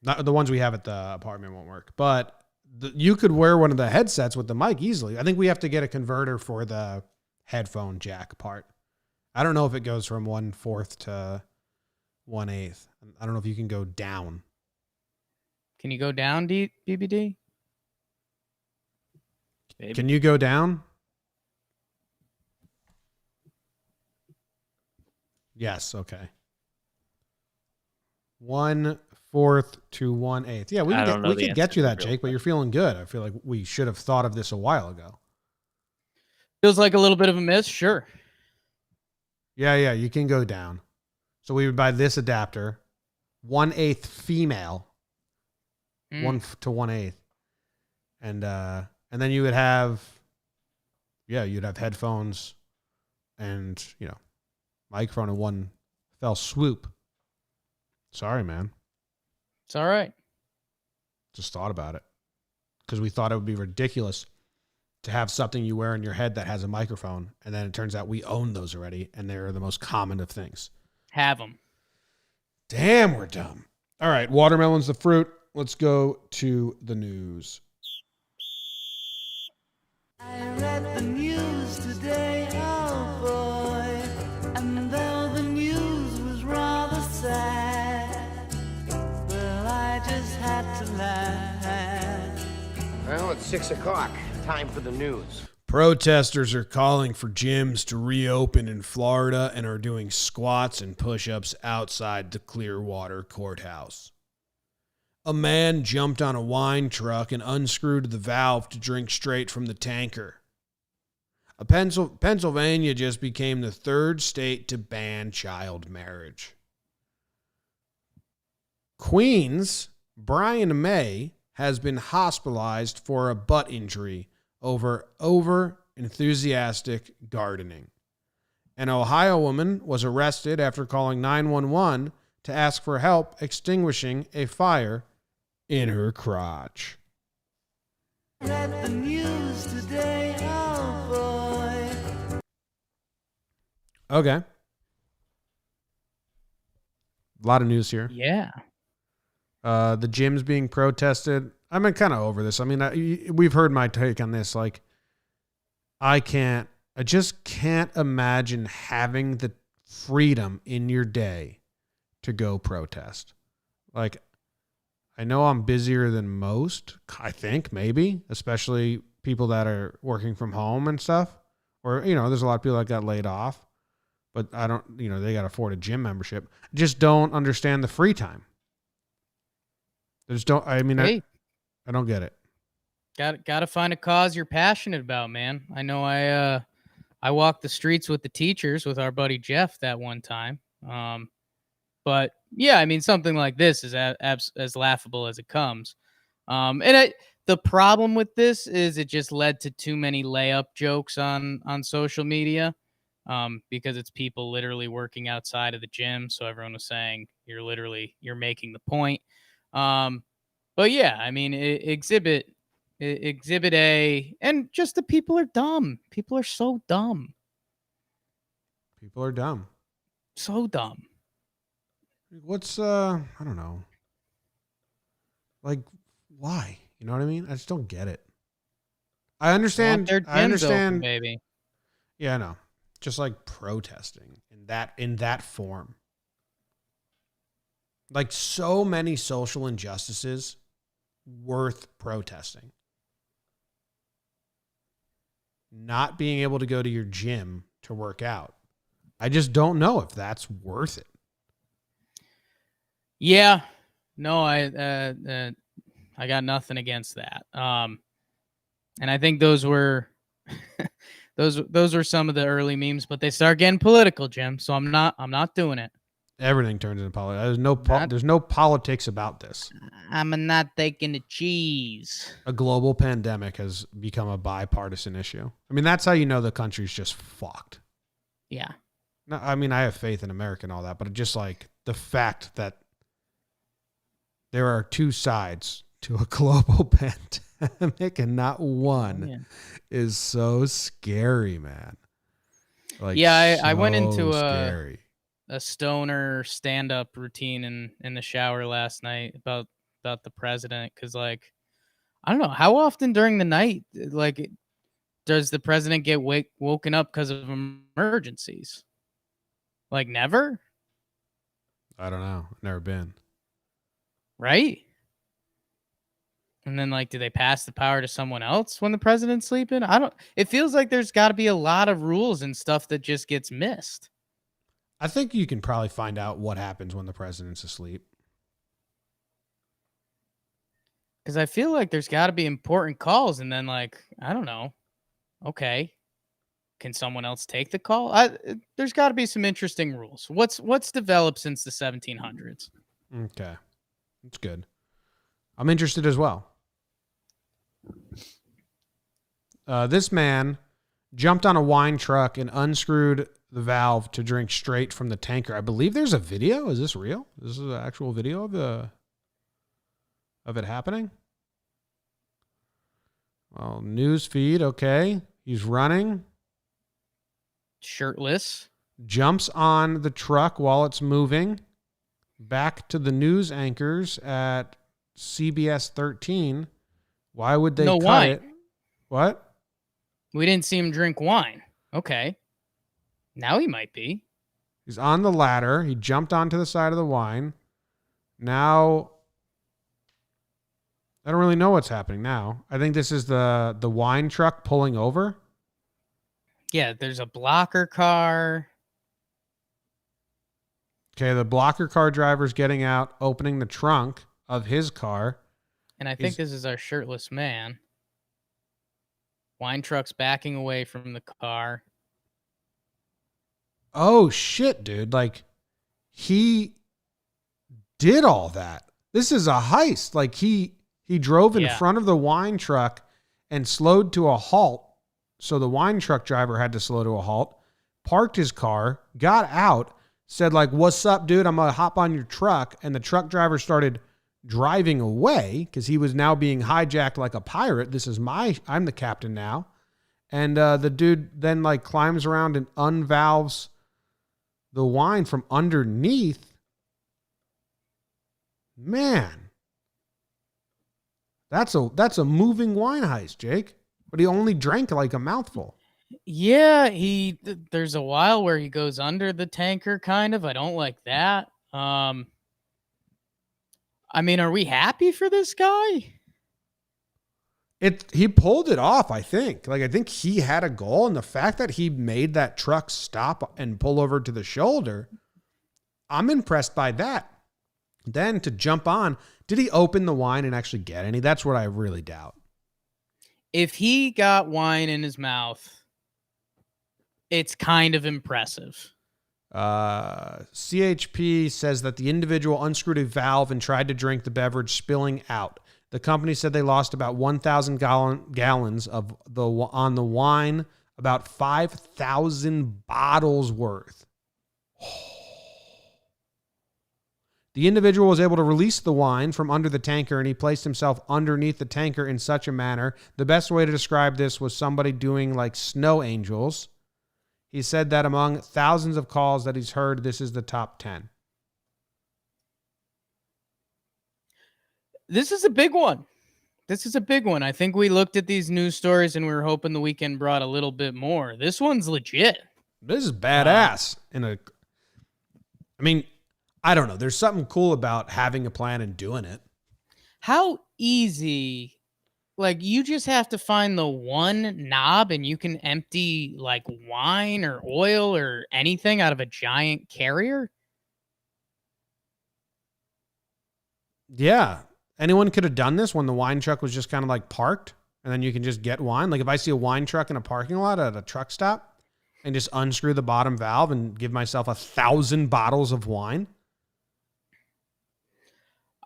Not the ones we have at the apartment won't work, but you could wear one of the headsets with the mic easily. I think we have to get a converter for the headphone jack part. I don't know if it goes from 1/4 to 1/8. I don't know if you can go down. Can you go down, BBD? Maybe. Can you go down? Yes. Okay. 1/4 to 1/8. Yeah, we could get you that, Jake, but you're feeling good. I feel like we should have thought of this a while ago. Feels like a little bit of a miss. Sure. Yeah, you can go down. So we would buy this adapter, 1/8 female, 1 to 1/8, and then you would have, you'd have headphones, and microphone in one fell swoop. Sorry, man. It's all right. Just thought about it. Because we thought it would be ridiculous to have something you wear in your head that has a microphone. And then it turns out we own those already. And they're the most common of things. Have them. Damn, we're dumb. All right. Watermelon's the fruit. Let's go to the news. I read the news today, oh boy, and though the news was rather sad, well, I just had to laugh. Well, it's 6 o'clock. Time for the news. Protesters are calling for gyms to reopen in Florida and are doing squats and push-ups outside the Clearwater courthouse. A man jumped on a wine truck and unscrewed the valve to drink straight from the tanker. Pennsylvania just became the 3rd state to ban child marriage. Queens' Brian May has been hospitalized for a butt injury over enthusiastic gardening. An Ohio woman was arrested after calling 911 to ask for help extinguishing a fire in her crotch. Read the news today, oh boy. Okay. A lot of news here. Yeah. The gym's being protested. I'm kind of over this. I mean, we've heard my take on this. Like, I just can't imagine having the freedom in your day to go protest. Like, I know I'm busier than most, I think, maybe, especially people that are working from home and stuff. Or, there's a lot of people that got laid off, but I don't, they got to afford a gym membership. Just don't understand the free time. I don't get it. Got to find a cause you're passionate about, man. I know I walked the streets with the teachers with our buddy Jeff that one time. But yeah, I mean, something like this is as laughable as it comes. The problem with this is it just led to too many layup jokes on social media, because it's people literally working outside of the gym. So everyone was saying you're making the point. But yeah, I mean, exhibit A, and just the people are dumb. People are so dumb. People are dumb. So dumb. What's I don't know. Like, why? You know what I mean? I just don't get it. I understand. I understand, open, baby. Yeah, I know. Just like protesting in that form. Like, so many social injustices worth protesting. Not being able to go to your gym to work out. I just don't know if that's worth it. Yeah, no, I got nothing against that. And I think those were those were some of the early memes, but they start getting political, Jim. So I'm not doing it. Everything turns into politics. There's no politics about this. I'm not taking the cheese. A global pandemic has become a bipartisan issue. I mean, that's how you know the country's just fucked. Yeah. No, I mean, I have faith in America and all that, but just like the fact that there are two sides to a global pandemic and not one is so scary, man. Like, yeah, I went into scary. A stoner stand-up routine in the shower last night about the president, because, like, I don't know, how often during the night, like, does the president get woken up because of emergencies? Like, never? I don't know. Never been. Right? And then, like, do they pass the power to someone else when the president's sleeping? It feels like there's got to be a lot of rules and stuff that just gets missed. I think you can probably find out what happens when the president's asleep. Because I feel like there's got to be important calls, and then, like, I don't know. Okay, can someone else take the call? There's got to be some interesting rules. What's developed since the 1700s? Okay, that's good. I'm interested as well. This man jumped on a wine truck and unscrewed the valve to drink straight from the tanker. I believe there's a video. Is this real? This is an actual video of it happening? Well, news feed, okay. He's running. Shirtless. Jumps on the truck while it's moving. Back to the news anchors at CBS 13. Why would they cut wine. it? What? We didn't see him drink wine. Okay. Now he might be. He's on the ladder. He jumped onto the side of the wine. Now, I don't really know what's happening now. I think this is the wine truck pulling over. Yeah, there's a blocker car. Okay, the blocker car driver's getting out, opening the trunk of his car. And I think this is our shirtless man. Wine truck's backing away from the car. Oh, shit, dude. Like, he did all that. This is a heist. Like, he drove in front of the wine truck and slowed to a halt. So the wine truck driver had to slow to a halt, parked his car, got out, said, like, what's up, dude? I'm going to hop on your truck. And the truck driver started driving away because he was now being hijacked like a pirate. I'm the captain now. And the dude then, like, climbs around and unvalves the wine from underneath. Man, that's a moving wine heist, Jake. But he only drank like a mouthful. Yeah, there's a while where he goes under the tanker, kind of. I don't like that. I mean, are we happy for this guy? He pulled it off, I think. Like, I think he had a goal, and the fact that he made that truck stop and pull over to the shoulder, I'm impressed by that. Then to jump on, did he open the wine and actually get any? That's what I really doubt. If he got wine in his mouth, it's kind of impressive. CHP says that the individual unscrewed a valve and tried to drink the beverage, spilling out. The company said they lost about 1,000 gallons on the wine, about 5,000 bottles worth. The individual was able to release the wine from under the tanker, and he placed himself underneath the tanker in such a manner. The best way to describe this was somebody doing like snow angels. He said that among thousands of calls that he's heard, this is the top 10. This is a big one. I think we looked at these news stories and we were hoping the weekend brought a little bit more. This one's legit. This is badass. I don't know. There's something cool about having a plan and doing it. How easy, like, you just have to find the one knob and you can empty like wine or oil or anything out of a giant carrier. Yeah. Anyone could have done this when the wine truck was just kind of like parked, and then you can just get wine. Like, if I see a wine truck in a parking lot at a truck stop and just unscrew the bottom valve and give myself 1,000 bottles of wine.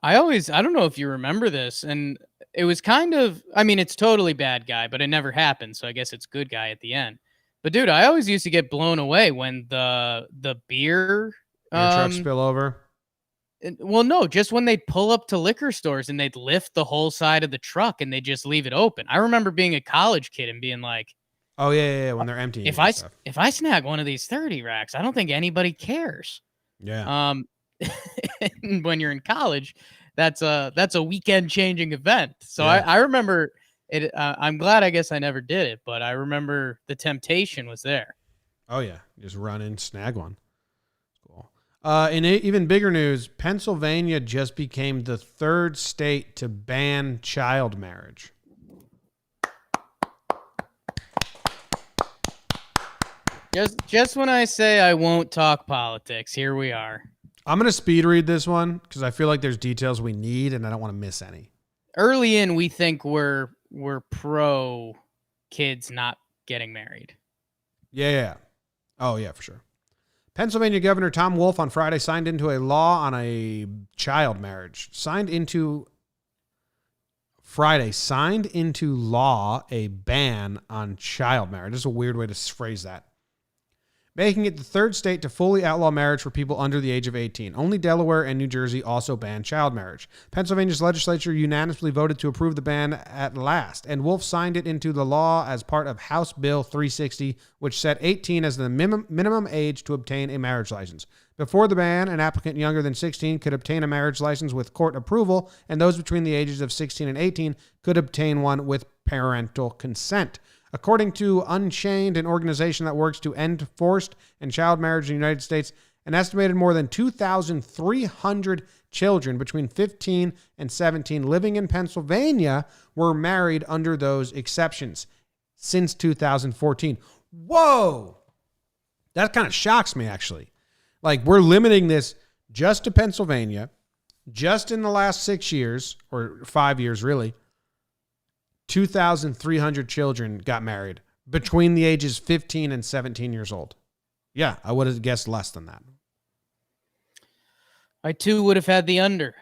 I don't know if you remember this, and it was kind of, I mean, it's totally bad guy, but it never happened, so I guess it's good guy at the end. But dude, I always used to get blown away when the beer truck spill over. Well, no, just when they'd pull up to liquor stores and they'd lift the whole side of the truck and they just leave it open. I remember being a college kid and being like, oh yeah, when they're emptying. If I snag one of these 30 racks, I don't think anybody cares. Yeah. And when you're in college, that's a weekend changing event. So yeah. I remember it. I'm glad, I guess I never did it, but I remember the temptation was there. Oh yeah. Just run in, snag one. Cool. In even bigger news, Pennsylvania just became the third state to ban child marriage. Just when I say I won't talk politics, here we are. I'm going to speed read this one because I feel like there's details we need and I don't want to miss any. Early in, we think we're pro kids not getting married. Yeah. Oh, yeah, for sure. Pennsylvania Governor Tom Wolf on Friday signed into a law on a child marriage. Signed into law a ban on child marriage. This is a weird way to phrase that. making it the third state to fully outlaw marriage for people under the age of 18. Only Delaware and New Jersey also ban child marriage. Pennsylvania's legislature unanimously voted to approve the ban at last, and Wolf signed it into the law as part of House Bill 360, which set 18 as the minimum age to obtain a marriage license. Before the ban, an applicant younger than 16 could obtain a marriage license with court approval, and those between the ages of 16 and 18 could obtain one with parental consent. According to Unchained, an organization that works to end forced and child marriage in the United States, an estimated more than 2,300 children between 15 and 17 living in Pennsylvania were married under those exceptions since 2014. Whoa! That kind of shocks me, actually. Like, we're limiting this just to Pennsylvania, just in the last 6 years, or 5 years, really. 2,300 children got married between the ages 15 and 17 years old. Yeah, I would have guessed less than that. I too would have had the under.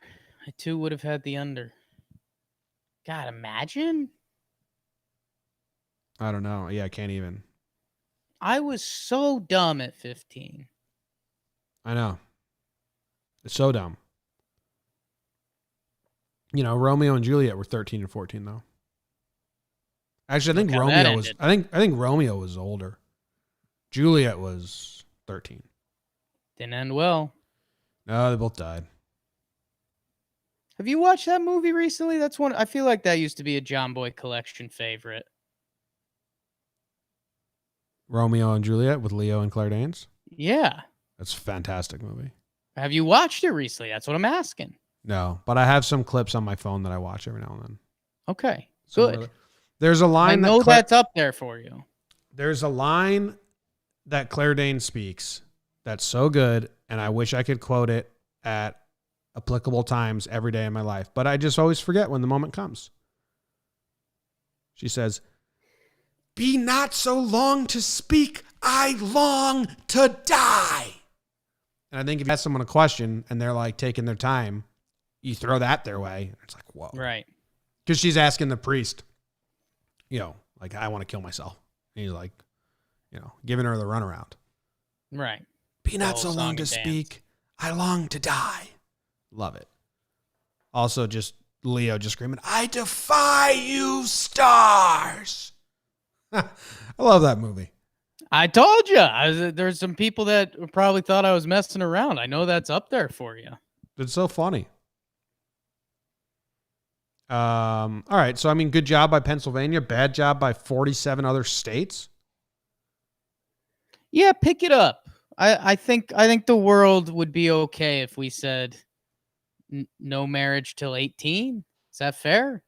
God, imagine. I don't know. Yeah, I can't even. I was so dumb at 15. I know. It's so dumb. You know, Romeo and Juliet were 13 and 14, though. Actually, I think Romeo was. I think Romeo was older. Juliet was 13. Didn't end well. No, they both died. Have you watched that movie recently? That's one. I feel like that used to be a John Boy Collection favorite. Romeo and Juliet with Leo and Claire Danes. Yeah, that's a fantastic movie. Have you watched it recently? That's what I'm asking. No, but I have some clips on my phone that I watch every now and then. Okay, good. There's a line. I know that's up there for you. There's a line that Claire Danes speaks that's so good, and I wish I could quote it at applicable times every day in my life, but I just always forget when the moment comes. She says, "Be not so long to speak, I long to die." And I think if you ask someone a question and they're like taking their time, you throw that their way. It's like, whoa. Right. Because she's asking the priest, you know, like, I want to kill myself. And he's like, you know, giving her the runaround. Right. Be not so long to speak, I long to die. Love it. Also, just Leo just screaming, "I defy you, stars." I love that movie. I told you. There's some people that probably thought I was messing around. I know that's up there for you. It's so funny. All right. So, I mean, good job by Pennsylvania. Bad job by 47 other states. Yeah, pick it up. I think the world would be okay if we said no marriage till 18. Is that fair?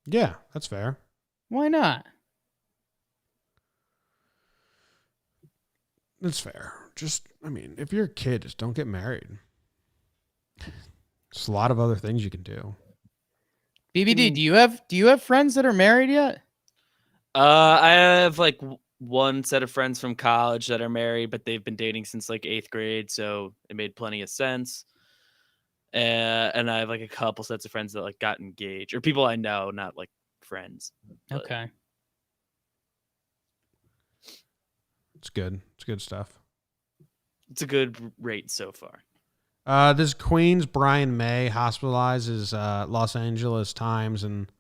Yeah, that's fair. Why not? That's fair. Just, I mean, if you're a kid, just don't get married. There's a lot of other things you can do. BBD, do you have friends that are married yet? I have like one set of friends from college that are married, but they've been dating since like 8th grade, so it made plenty of sense. And I have like a couple sets of friends that like got engaged, or people I know, not like friends. But. Okay. It's good. It's good stuff. It's a good rate so far. This Queens Brian May hospitalizes Los Angeles Times, and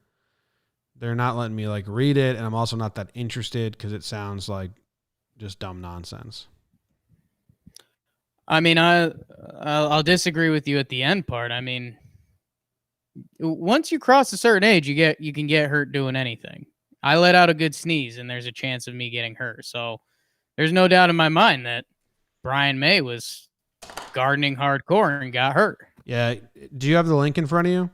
they're not letting me like read it, and I'm also not that interested because it sounds like just dumb nonsense. I mean, I'll disagree with you at the end part. I mean, once you cross a certain age, you can get hurt doing anything. I let out a good sneeze, and there's a chance of me getting hurt. So there's no doubt in my mind that Brian May was gardening hardcore and got hurt. Yeah. Do you have the link in front of you?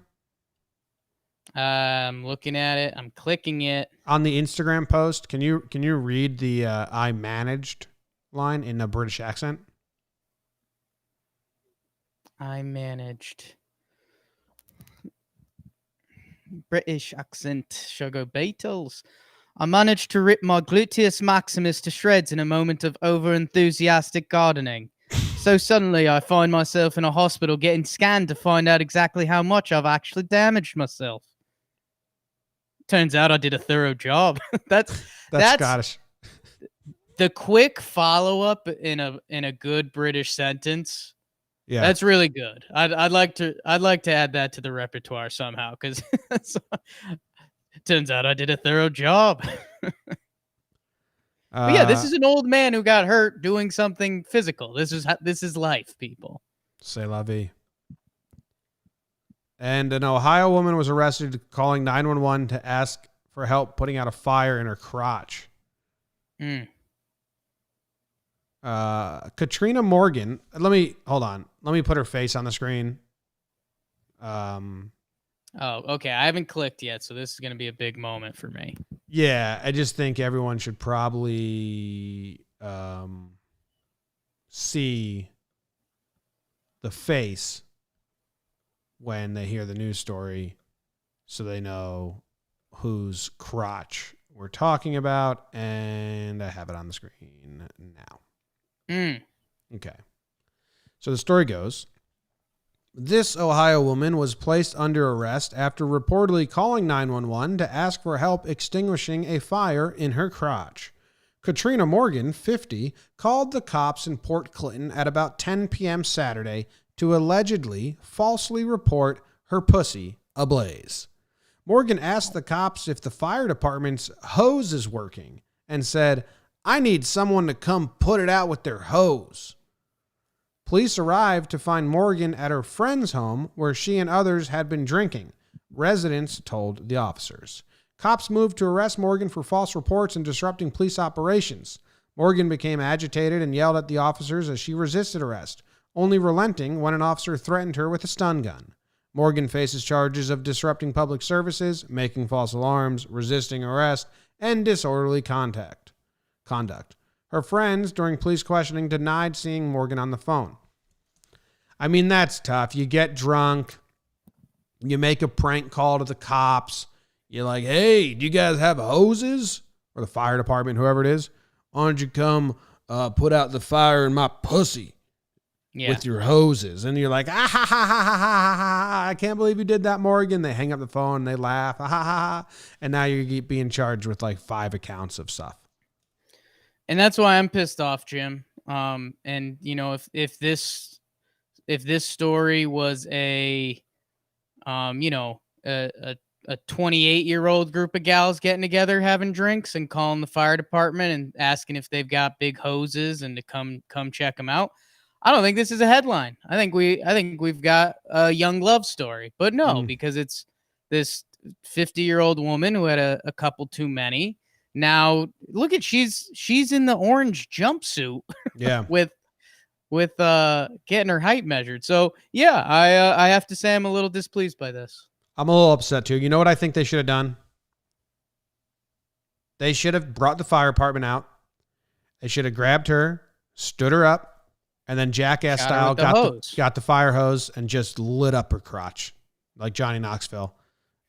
I'm looking at it. I'm clicking it. On the Instagram post, can you read the "I managed" line in a British accent? I managed. British accent, sugar Beatles. I managed to rip my gluteus maximus to shreds in a moment of over-enthusiastic gardening. So suddenly I find myself in a hospital getting scanned to find out exactly how much I've actually damaged myself. Turns out I did a thorough job. That's Scottish. the quick follow up in a good British sentence. Yeah, that's really good. I'd like to add that to the repertoire somehow, because turns out I did a thorough job. But yeah, this is an old man who got hurt doing something physical. This is life, people. C'est la vie. And an Ohio woman was arrested calling 911 to ask for help putting out a fire in her crotch. Katrina Morgan. Hold on. Let me put her face on the screen. Oh, okay. I haven't clicked yet, so this is going to be a big moment for me. Yeah, I just think everyone should probably see the face when they hear the news story so they know whose crotch we're talking about, and I have it on the screen now. Okay. So the story goes, this Ohio woman was placed under arrest after reportedly calling 911 to ask for help extinguishing a fire in her crotch. Katrina Morgan, 50, called the cops in Port Clinton at about 10 p.m. Saturday to allegedly falsely report her pussy ablaze. Morgan asked the cops if the fire department's hose is working and said, "I need someone to come put it out with their hose." Police arrived to find Morgan at her friend's home where she and others had been drinking, residents told the officers. Cops moved to arrest Morgan for false reports and disrupting police operations. Morgan became agitated and yelled at the officers as she resisted arrest, only relenting when an officer threatened her with a stun gun. Morgan faces charges of disrupting public services, making false alarms, resisting arrest, and disorderly conduct. Her friends, during police questioning, denied seeing Morgan on the phone. I mean, that's tough. You get drunk. You make a prank call to the cops. You're like, "Hey, do you guys have hoses?" Or the fire department, whoever it is. "Why don't you come put out the fire in my pussy with your hoses?" And you're like, "Ah, ha, ha, ha, ha, ha, ha. I can't believe you did that, Morgan." They hang up the phone. They laugh. Ha, ha, ha, ha. And now you're being charged with like 5 accounts of stuff. And that's why I'm pissed off, Jim. And you know, if this story was a 28-year-old group of gals getting together, having drinks and calling the fire department and asking if they've got big hoses and to come check them out, I don't think this is a headline. I think we've got a young love story, but no, because it's this 50-year-old woman who had a couple too many. Now look at she's in the orange jumpsuit. Yeah. with getting her height measured. So yeah, I have to say I'm a little displeased by this. I'm a little upset too. You know what I think they should have done? They should have brought the fire department out. They should have grabbed her, stood her up, and then jackass style got the fire hose and just lit up her crotch like Johnny Knoxville.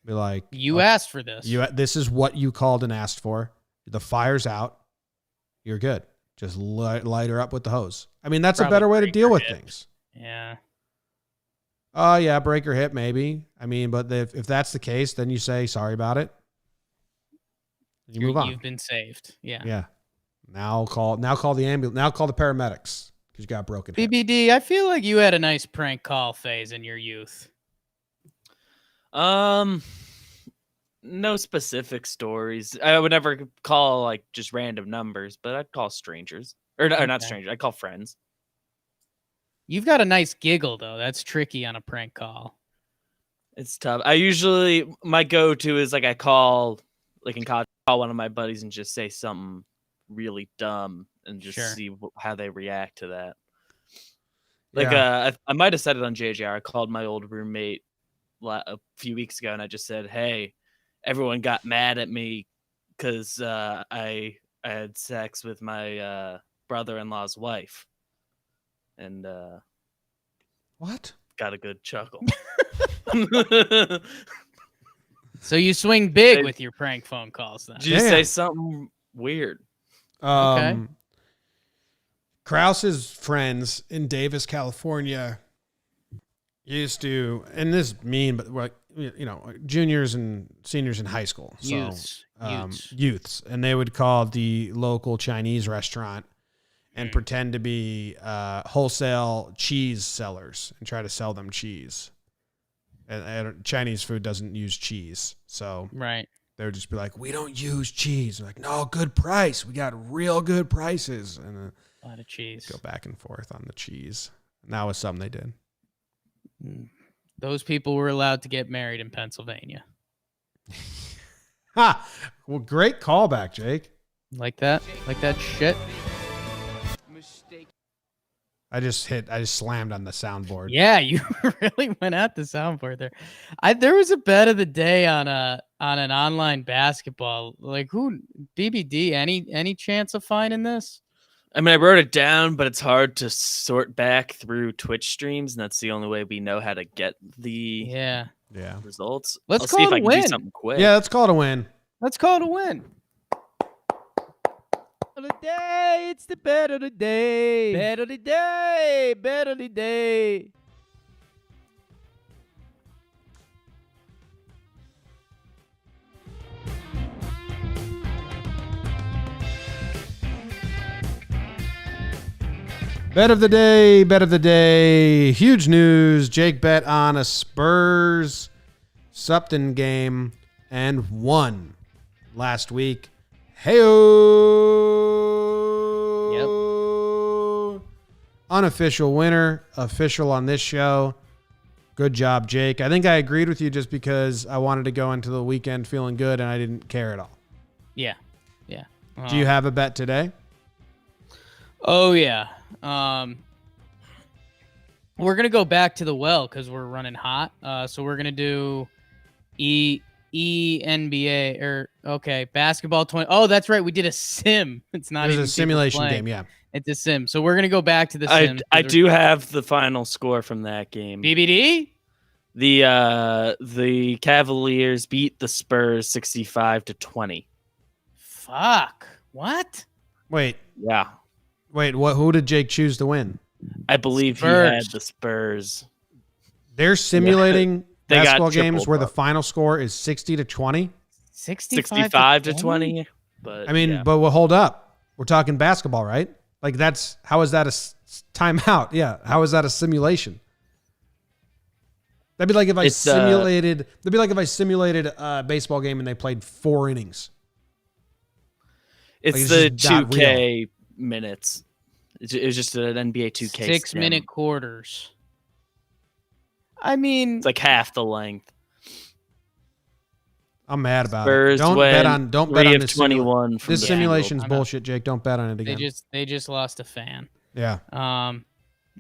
Be like, "You asked for this. This is what you called and asked for. The fire's out. You're good. Just light her up with the hose." I mean, that's a better way to deal with things. Yeah. Oh, yeah, break her hip, maybe. I mean, but if that's the case, then you say sorry about it. You move on. You've been saved. Yeah. Yeah. Now call the ambulance. Now call the paramedics because you got a broken hip. BBD, I feel like you had a nice prank call phase in your youth. No specific stories. I would never call like just random numbers, but I'd call strangers. Or not strangers. I'd call friends. You've got a nice giggle, though. That's tricky on a prank call. It's tough. My go-to is like I call, like in college, call one of my buddies and just say something really dumb and just see how they react to that. Like I might have said it on JJR. I called my old roommate a few weeks ago and I just said, "Hey, everyone got mad at me because I had sex with my brother-in-law's wife." And what? Got a good chuckle. So you swing big with your prank phone calls then. Did you say something weird? Okay. Krause's friends in Davis, California used to, and this is mean, but like, juniors and seniors in high school. So, Youths. youths, and they would call the local Chinese restaurant and pretend to be wholesale cheese sellers and try to sell them cheese. And Chinese food doesn't use cheese, so right. They would just be like, "We don't use cheese." They're like, "No, good price. We got real good prices." And a lot of cheese. Go back and forth on the cheese. And that was something they did. Those people were allowed to get married in Pennsylvania. Ha! Well, great callback, Jake. Like that shit. I just slammed on the soundboard. Yeah, you really went at the soundboard there. There was a bet of the day on an online basketball. Like who BBD? Any chance of finding this? I mean, I wrote it down, but it's hard to sort back through Twitch streams, and that's the only way we know how to get the results. Let's I'll call see it if a I can win. do something quick. Yeah, let's call it a win. Let's call it a win. Of the day, it's the bet of the day. Bet of the day. Bet of the day. Bet of the day, bet of the day. Huge news. Jake bet on a Spurs Supton game and won last week. Hey-o. Yep. Unofficial winner, official on this show. Good job, Jake. I think I agreed with you just because I wanted to go into the weekend feeling good and I didn't care at all. Yeah. Yeah. Do you have a bet today? Oh, yeah. We're going to go back to the well because we're running hot. So we're going to do NBA or basketball 20. Oh, that's right. We did a sim. It's not even a simulation game. Yeah. It's a sim. So we're going to go back to the sim. I do have the final score from that game. BBD? The Cavaliers beat the Spurs 65-20. Fuck. What? Wait. Yeah. Wait, who did Jake choose to win? I believe Spurs. he had the Spurs. They're simulating They got basketball games tripled where the up. final score is 60-20. 65-20. But I mean, yeah. but we'll hold up. We're talking basketball, right? Like how is that a timeout? Yeah. How is that a simulation? That'd be like if I simulated a baseball game and they played 4 innings. It's like, the 2K minutes. It was just an NBA 2K 6-minute quarters. I mean, it's like half the length. I'm mad about Spurs it. Don't bet on this 21 from this the simulation's angle. bullshit, Jake. Don't bet on it again. they just lost a fan. Yeah.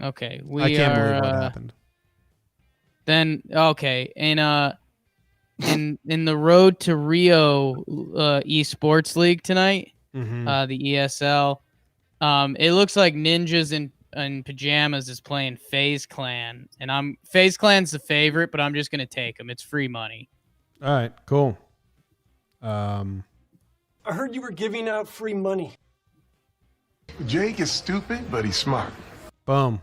Okay. I can't believe what happened. Then in the Road to Rio esports league tonight, the ESL, it looks like Ninjas in pajamas is playing FaZe Clan, and FaZe Clan's the favorite, but I'm just gonna take them. It's free money. All right, cool. I heard you were giving out free money. Jake is stupid, but he's smart. Boom.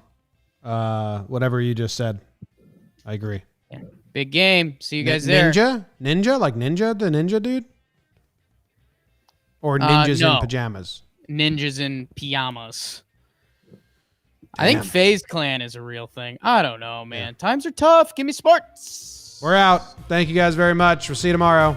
Whatever you just said, I agree. Yeah. Big game. See you guys there. Ninja, like Ninja, the ninja dude, or ninjas in pajamas. Ninjas in pajamas. I think FaZe Clan is a real thing. I don't know, man. Yeah. Times are tough. Give me sports. We're out. Thank you guys very much. We'll see you tomorrow.